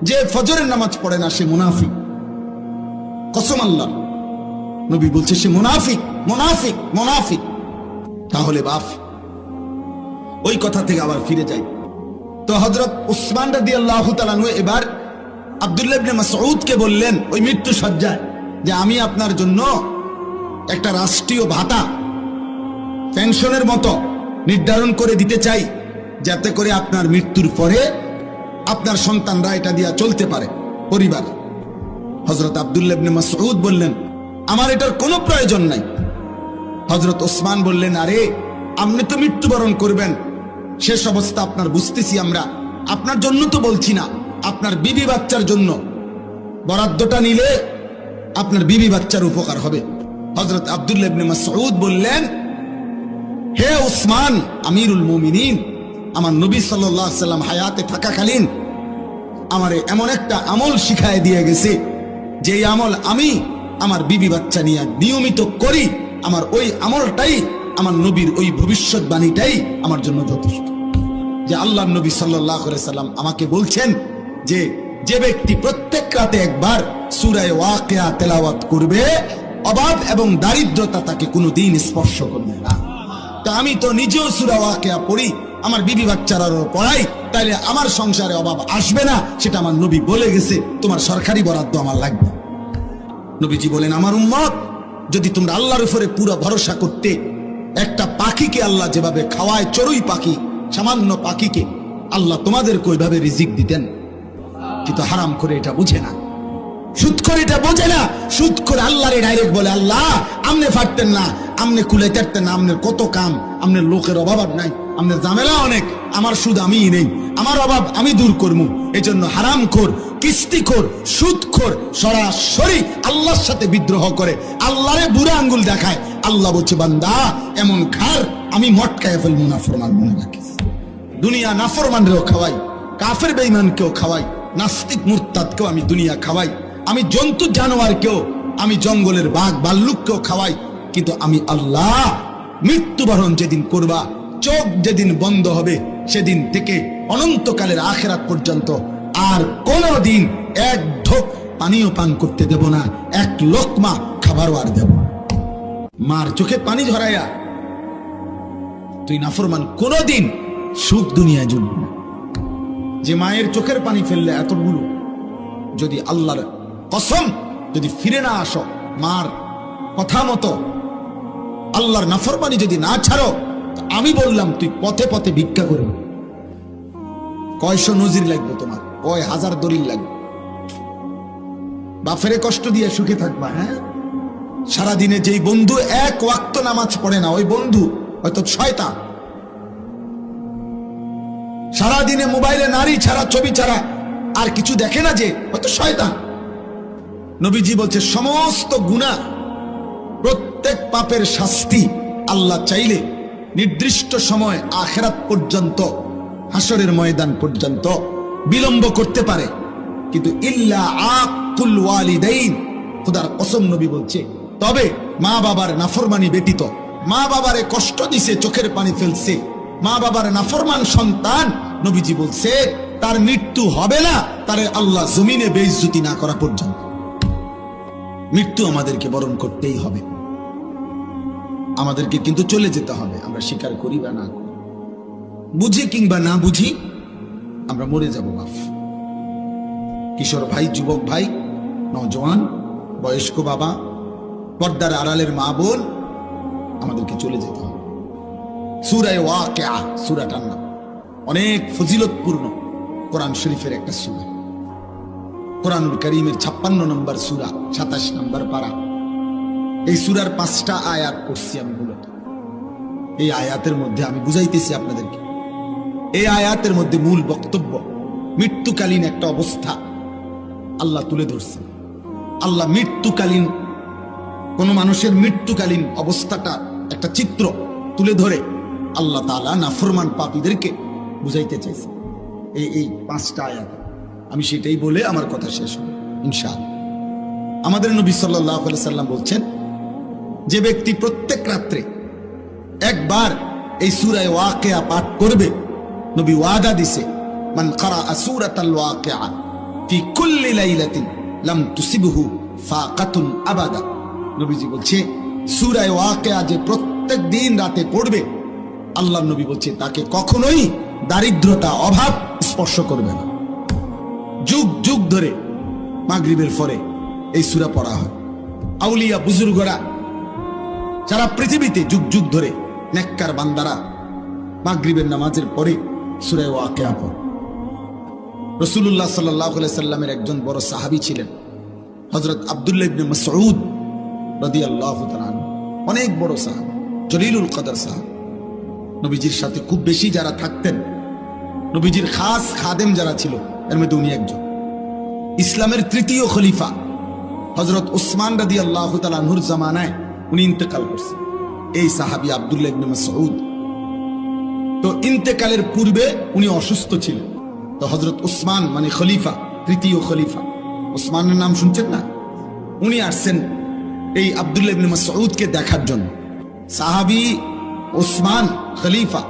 যে ফজরের নামাজ পড়ে না সে মুনাফিক। কসম আল্লাহ, নবী বলছে সে মুনাফিক, মুনাফিক, মুনাফিক। তাহলে বাপ ওই কথা থেকে আবার ফিরে যাই তো হযরত উসমান রাদিয়াল্লাহু তাআলা আনহু এবার আব্দুল্লাহ ইবনে মাসউদকে বললেন ওই মৃত্যু সজ্জায় যে আমি আপনার জন্য একটা রাষ্ট্রীয় ভাতা পেনশনের মতো নির্ধারণ করে দিতে চাই, যাতে করে আপনার মৃত্যুর পরে আপনার সন্তানরা এটা দিয়া চলতে পারে পরিবার। হযরত আব্দুল্লাহ ইবনে মাসউদ বললেন আমার এটার কোনো প্রয়োজন নাই। হযরত ওসমান বললেন আরে আপনি তো মৃত্যুবরণ করবেন, শেষ অবস্থা আপনার বুঝতেছি আমরা, আপনার জন্য তো বলছি না, আপনার বিবি বাচ্চার জন্য বরাদ্দটা নিলে আপনার বিবি বাচ্চার উপকার হবে। হযরত আব্দুল্লাহ ইবনে মাসউদ বললেন হে ওসমান আমিরুল মুমিনিন, আমার নবী সাল্লাল্লাহু আলাইহি সাল্লাম হায়াতে থাকাকালীন আমারে এমন একটা আমল শিখায় দিয়ে গেছে যে আমল আমি আমার বিবি বাচ্চা নিয়ে নিয়মিত করি, আমার ওই আমলটাই, আমার নবীর ওই ভবিষ্যৎবাণীটাই আমার জন্য যথেষ্ট। যে আল্লাহর নবী সাল্লাল্লাহু আলাইহি সাল্লাম আমাকে বলছেন যে যে ব্যক্তি প্রত্যেক রাতে একবার সূরা ওয়াকিয়া তেলাওয়াত করবে, অভাব এবং দারিদ্রতা তাকে কোনোদিন স্পর্শ করবে না। তা আমি তো নিজেও সূরা ওয়াকিয়া পড়ি, আমার বিবি বাচ্চারাও পড়াই, তাইলে আমার সংসারে অভাব আসবে না, সেটা আমার নবী বলে গেছে। তোমার সরকারি বরাদ্দ আমার লাগবে। নবীজি বলেন আমার উম্মত যদি তোমরা আল্লাহর উপরে পুরো ভরসা করতে, একটা পাখিকে আল্লাহ যেভাবে খাওয়ায়, চড়ুই পাখি, সামান্য পাখিকে আল্লাহ তোমাদেরকে ওইভাবে রিজিক দিতেন। কিন্তু হারাম করে এটা বুঝে না, সুদ করে এটা বোঝে না। সুদ করে আল্লাহরে ডাইরেক্ট বলে আল্লাহ আমনে পারতেন না, আমনে কুলাইতে পারতেন না, আমনের কত কাম, আমনের লোকের অভাব আর নাই, আমনের ঝামেলা অনেক, আমার সুদ আমিই নেই, আমার অভাব আমি দূর করবো। এই জন্য হারামখোর, কিস্তিখোর, সুদখোর সরাসরি আল্লাহর সাথে বিদ্রোহ করে, আল্লাহরে বুড়া আঙ্গুল দেখায়। আল্লাহ বলছে বান্দা এমন খার আমি মটকায় ফেলবো নাফরমান, মনে রাখিস। দুনিয়া নাফরমানরেও খাওয়াই, কাফের বেঈমানকেও খাওয়াই, নাস্তিক মুরতাদকেও আমি দুনিয়া খাওয়াই, আমি জন্তু জানোয়ারকেও, আমি জঙ্গলের বাঘ ভাল্লুককেও খাওয়াই। কিন্তু আমি আল্লাহ মৃত্যুবরণ যেদিন করবা, চোখ যেদিন বন্ধ হবে, সেদিন থেকে অনন্তকালের আখিরাত পর্যন্ত আর কোনদিন এক ঢোক পানিও পান করতে দেব না, এক লোকমা খাবারও আর দেব না। মার চোখে পানি ঝরাইয়া তুই নাফরমান, কোনদিন সুখ দুনিয়ায় জুটবে না। যে মায়ের চোখের পানি ফেললে এতগুলো, যদি আল্লাহর কসম যদি ফিরে না আসো, মার কথা মতো আল্লাহর নাফরমানি যদি না ছাড়ো, আমি বললাম তুই পথে পথে ভিক্ষা করবে। কয়শো নজির লাগবে তোমার, কয় হাজার দলিল লাগবে। বাপেরে কষ্ট দিয়ে সুখে থাকবা। হ্যাঁ, সারাদিনে যেই বন্ধু এক ওয়াক্ত নামাজ পড়ে না, ওই বন্ধু হয়তো শয়তান। সারাদিনে মোবাইলে নারী ছাড়া, ছবি ছাড়া আর কিছু দেখে না, যে হয়তো শয়তান। নবীজি বলছে সমস্ত গুনাহ, প্রত্যেক পাপের শাস্তি আল্লাহ চাইলে নির্দিষ্ট সময় আখিরাত পর্যন্ত, হাসরের ময়দান পর্যন্ত বিলম্ব করতে পারে, কিন্তু ইল্লা আকুল ওয়ালিদাইন, খোদার কসম নবী বলছে, তবে মা বাবার নাফরমানি ব্যতীত। মা বাবারে কষ্ট দিছে, চোখের পানি ফেলছে, মা বাবার নাফরমান সন্তান, নবীজি বলছে তার মৃত্যু হবে না, তারে আল্লাহ জমিনে বেইজ্জতি না করা পর্যন্ত। মৃত্যু আমাদেরকে বরণ করতেই হবে, আমাদেরকে কিন্তু চলে যেতে হবে। আমরা স্বীকার করি বা না করি, বুঝি কিংবা না বুঝি, আমরা মরে যাব। বাপ, কিশোর ভাই, যুবক ভাই, নওজোয়ান, বয়স্ক বাবা, পর্দার আড়ালের মা বোন, আমাদেরকে চলে যেতে হবে। সূরা ওয়াকিয়া সূরাটার নাম। অনেক ফজিলতপূর্ণ কোরআন শরীফের একটা সূরা। কোরআনুল কারীমের 56 নম্বর সূরা, 27 নম্বর পারা। এই সূরার 5টা আয়াত পড়ছি আমি। মূলত এই আয়াতের মধ্যে আমি বুঝাইতেছি আপনাদেরকে, এই আয়াতের মধ্যে মূল বক্তব্য মৃত্যুকালীন একটা অবস্থা আল্লাহ তুলে ধরছে। আল্লাহ মৃত্যুকালীন, কোন মানুষের মৃত্যুকালীন অবস্থাটা একটা চিত্র তুলে ধরে আল্লাহ তাআলা নাফরমান পাপীদেরকে বুঝাইতে চাইছে এই 5টা আয়াত। আমি সেটাই বলে আমার কথা শেষ হবে ইনশাআল্লাহ। আমাদের নবী সাল্লাল্লাহু আলাইহি সাল্লাম বলছেন, যে ব্যক্তি প্রত্যেক রাত্রে একবার এই সূরা ওয়াকিয়া পাঠ করবে, নবী ওয়াদা দিছে, মান ক্বারাআ সূরাতাল ওয়াকিয়া ফি কুল্লি লাইলাতিন লাম তুসিবহু ফাকাতুন আবাদা। নবীজি বলছে, সূরা ওয়াকিয়া যে প্রত্যেক দিন রাতে পড়বে, আল্লাহর নবী বলছে তাকে কখনোই দারিদ্রতা, অভাব স্পর্শ করবে না। যুগ যুগ ধরে মাগরিবের পরে এই সূরা পড়া হয়। আউলিয়া বুজুর্গরা সারা পৃথিবীতে যুগ যুগ ধরে নেককার বান্দারা মাগরিবের নামাজের পরে সূরা ওয়াকিয়া পড়ে। রাসূলুল্লাহ সাল্লাল্লাহু আলাইহি সাল্লামের একজন বড় সাহাবী ছিলেন হযরত আব্দুল্লাহ ইবনে মাসউদ রাদিয়াল্লাহু তাআলা আনহু। অনেক বড় সাহাবী, জলিলুল কদর সাহাবী। নবীজির সাথে খুব বেশি যারা থাকতেন, নবীজির খাস খাদেম যারা ছিল, এর মধ্যে উনি একজন। ইসলামের 3য় খলিফা হযরত উসমান রাদিয়াল্লাহু তাআলা আনহুর জামানায় উনি ইন্তেকাল করছেন, এই সাহাবী আব্দুল্লাহ ইবনে মাসউদ। তো ইন্তেকালের পূর্বে উনি অসুস্থ ছিলেন। তো হযরত উসমান মানে খলিফা, 3য় খলিফা, উসমানের নাম শুনছেন না? উনি আসছেন এই আব্দুল্লাহ ইবনে মাসউদকে দেখার জন্য। সাহাবী উসমান খলিফা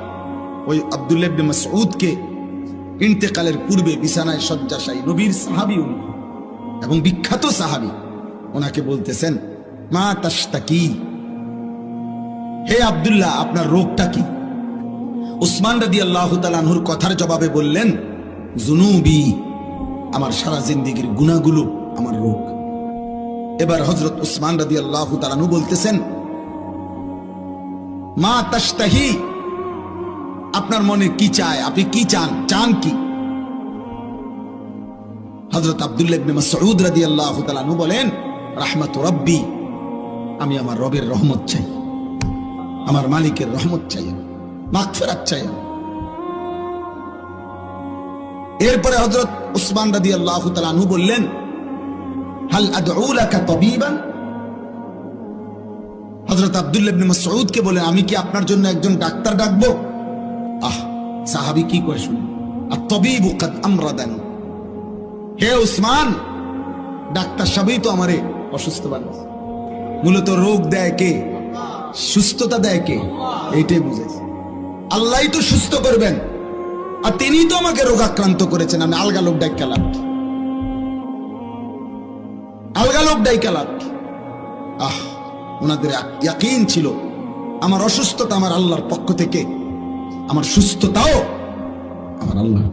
ওই আব্দুল্লাহ ইবনে মাসউদকে ইন্তেকালের পূর্বে বিছানায় শয্যাশায়ী, নবীর সাহাবী উনি এবং বিখ্যাত সাহাবী, ওনাকে বলতেছেন, মা তাশতাকি, হে আব্দুল্লাহ আপনার রোগটা কি? উসমান রাদিয়াল্লাহু তাআলা আনহুর কথার জবাবে বললেন, যুনুবি, আমার সারা জিন্দেগীর গুনাহগুলো আমার রোগ। এবার হযরত উসমান রাদিয়াল্লাহু তাআলা আনহু বলতেছেন, মা তাশতাহি, আপনার মনে কি চায়, আপনি কি চান, চান কি? হযরত আব্দুল্লাহ ইবনে মাসউদ রাদিয়াল্লাহু তাআলা আনহু বলেন, রাহমাতু রাব্বি, আমি আমার রবের রহমত চাই, আমার মালিকের রহমত চাই, মাগফিরাত চাই। এরপরে হযরত উসমান রাদিয়াল্লাহু তাআলা আনহু বললেন, হাল আদউ লাকা তাবিবান। হযরত আব্দুল্লাহ ইবনে মাসউদকে বলেন, আমি কি আপনার জন্য একজন ডাক্তার ডাকবো? সাহাবী কি কয় শুনুন, আত-তাবিবু কাদ আমরাদানি, হে উসমান, ডাক্তার সাহেবই তো আমারে অসুস্থ বানাইছে। মূলত রোগ দেয় কে? সুস্থতা দেয় কে? এইটাই বুঝাইছে। আল্লাহই তো সুস্থ করবেন, আর তিনি তো আমাকে রোগাক্রান্ত করেছেন। আমি আলগা লোক ডাইকা লাভ কি? আলগা লোক ডাইকা লাভ কি? ওনাদের ইয়াকিন ছিল, আমার অসুস্থতা আমার আল্লাহর পক্ষ থেকে, আমার সুস্থতাও আমার আল্লাহ।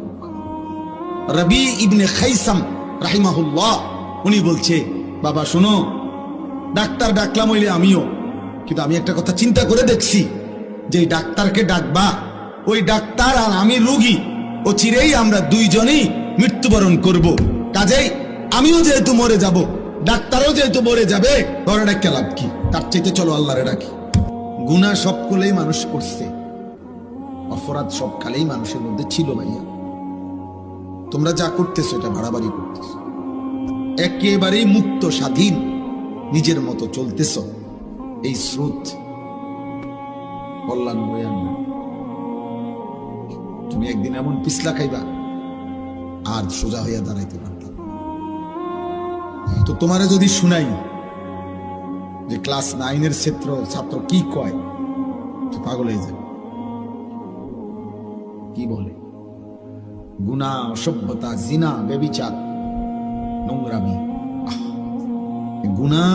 রবি ইবনে খাইসাম রাহিমাহুল্লাহ উনি বলছে, বাবা শোনো, ডাক্তার ডাকলাম হইলে আমিও, কিন্তু আমি একটা কথা চিন্তা করে দেখছি, যে ডাক্তারকে ডাকবা, ওই ডাক্তার আর আমি রোগী, ও চিরেই আমরা দুইজনই মৃত্যুবরণ করব। কাজেই আমিও যেহেতু মরে যাব, ডাক্তারও যেহেতু মরে যাবে, ওরা ডাক্তার লাভ কি? তার চাইতে চলো আল্লাহরে ডাকি। গুনাহ সবগুলোই মানুষ করছে, অপরাধ সবকালেই মানুষের মধ্যে ছিল। ভাইয়া, তোমরা যা করতেছো এটা বাড়াবাড়ি করতেছো, একেবারেই মুক্ত স্বাধীন নিজের মতো চলতেছ। এই স্রোত কল্যাণ বয়ে আনবে। তুমি একদিন এমন পিছলা খাইবা আর সোজা হইয়া দাঁড়াইতে পারতাম। তো তোমারে যদি শুনাই যে ক্লাস 9-এর ছাত্র কি কয়, তো পাগল হয়ে যাবে। কি বলে? গুনাহ, অসভ্যতা, জিনা, ব্যভিচার, নোংরামি, গুনাহ,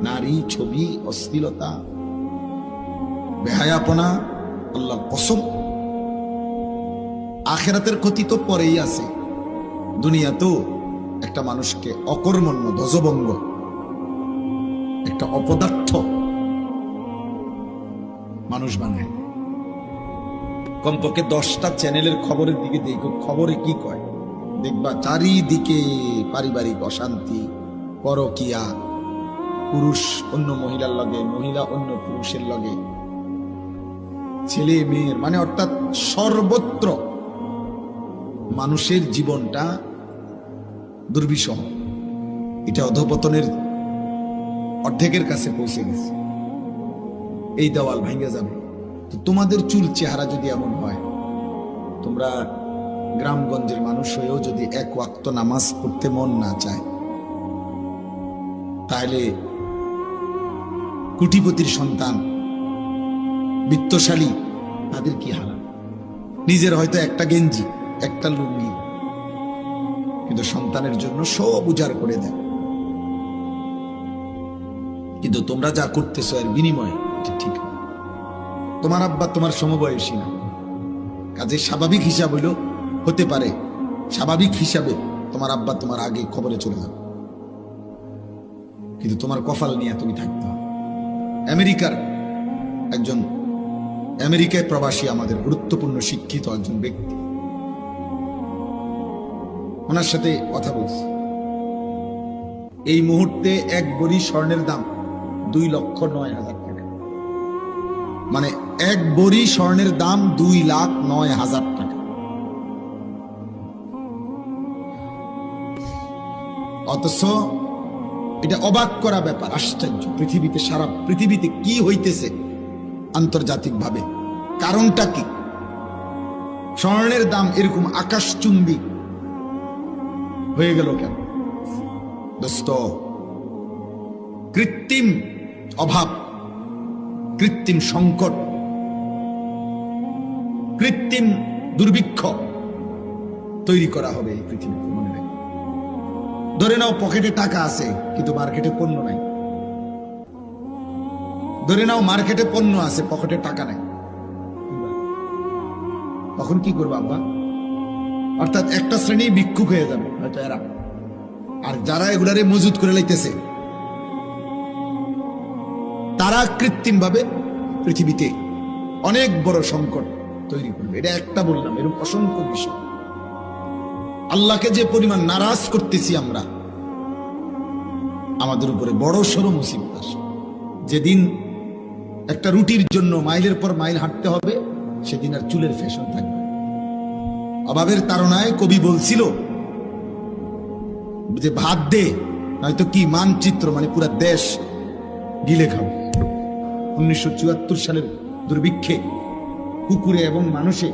নারী, ছবি, অশ্লীলতা, বেহায়াপনা, আল্লাহর কসম। আখিরাতের ক্ষতি তো পরেই আছে, দুনিয়া তো একটা মানুষকে অকর্মণ্য, ধ্বজভঙ্গ, একটা অপদার্থ মানুষ বানায়। কমপক্ষে 10টা চ্যানেলের খবরের দিকে দেখো, খবরে কি কয় দেখবা চারিদিকে পারিবারিক অশান্তি, পরকিয়া, পুরুষ অন্য মহিলার লগে, মহিলা অন্য পুরুষের লগে, ছেলে মেয়ের, মানে অর্থাৎ সর্বত্র মানুষের জীবনটা দুর্বিষহ। এটা অধঃপতনের অর্ধেকের কাছে পৌঁছে গেছে। এই দেওয়াল ভেঙে যাবে। তো তোমাদের চুল চেহারা যদি এমন হয়, তোমরা গ্রামগঞ্জের মানুষ হয়েও যদি এক ওয়াক্ত নামাজ পড়তে মন না চায়, তাহলে কোটিপতির সন্তান, বিত্তশালী, তাদের কি হারাম? নিজের হয়তো একটা গেঞ্জি, একটা লুঙ্গি, কিন্তু সন্তানের জন্য সব উজাড় করে দেয়। কিন্তু তোমরা যা করতেছো এর বিনিময়ে এটা ঠিক না। তোমার আব্বা তোমার সমবয়সী না, কাজে স্বাভাবিক হিসাব হইল হতে পারে, স্বাভাবিক হিসাবে তোমার আব্বা তোমার আগে খবরে চলে যাবে, কিন্তু তোমার কপাল নিয়ে তুমি থাকতে হবে। আমেরিকায় প্রবাসী আমাদের গুরুত্বপূর্ণ শিক্ষিত একজন ব্যক্তি, ওনার সাথে কথা বলছি। এই মুহূর্তে এক ভরি স্বর্ণের দাম 2,09,000 টাকা। মানে এক ভরি স্বর্ণের দাম 2,09,000 টাকা। অথচ এটা অবাক করা ব্যাপার, আশ্চর্য। পৃথিবীতে, সারা পৃথিবীতে কি হইতেছে আন্তর্জাতিক ভাবে, কারণটা কি? স্বর্ণের দাম এরকম আকাশচুম্বী হয়ে গেল কেন? দোস্ত, কৃত্রিম অভাব, কৃত্রিম সংকট, কৃত্রিম দুর্ভিক্ষ তৈরি করা হবে এই পৃথিবীতে। মনে রাখবে, ধরে নাও পকেটে টাকা আছে কিন্তু মার্কেটে পণ্য নাই। ধরে নাও মার্কেটে পণ্য আছে, পকেটে টাকা নাই, তখন কি করবো আব্বা? অর্থাৎ একটা শ্রেণী ভিক্ষুক হয়ে যাবে হয়তো এরা, আর যারা এগুলারে মজুত করে লাইতেছে তারা কৃত্রিম ভাবে পৃথিবীতে অনেক বড় সংকট তৈরি করবে। এটা একটা বললাম, এরকম অসংখ্য বিষয়। আল্লাহকে যে পরিমাণ নারাজ করতেছি আমরা, আমাদের উপরে বড় সড় মুসিবত আসে। যেদিন একটা রুটির জন্য মাইলের পর মাইল হাঁটতে হবে, সেদিন আর চুলের ফ্যাশন থাকবে। অভাবের তাড়নায় কবি বলছিল যে ভাত দে, নয়তো কি মানচিত্র, মানে পুরা দেশ গিলে খাবে। 1974 সালের দুর্ভিক্ষে কুকুরে এবং মানুষে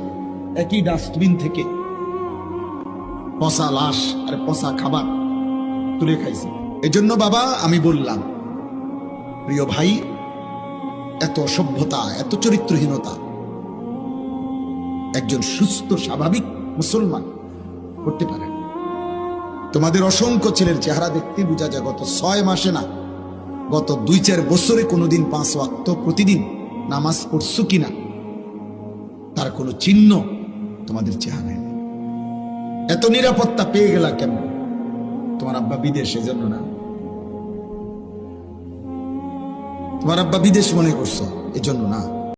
একই ডাস্টবিন থেকে পচা লাশ আর পচা খাবার তুলে খাইছে। এজন্য বাবা আমি বললাম, প্রিয় ভাই, এত অসভ্যতা, এত চরিত্রহীনতা একজন সুস্থ স্বাভাবিক মুসলমান করতে পারে। তোমাদের অসংখ্য ছেলের চেহারা দেখতে বোঝা যায় গত 6 মাসে না, গত 2-4 বছরে কোনোদিন 5 ওয়াক্ত প্রতিদিন নামাজ পড়ছো কিনা তার কোনো চিহ্ন তোমাদের চেহারায় নেই। এত নিরাপত্তা পেয়ে গেলা কেমন? তোমার আব্বা বিদেশ, এজন্য না। তোমার আব্বা বিদেশ মনে করছো এজন্য না।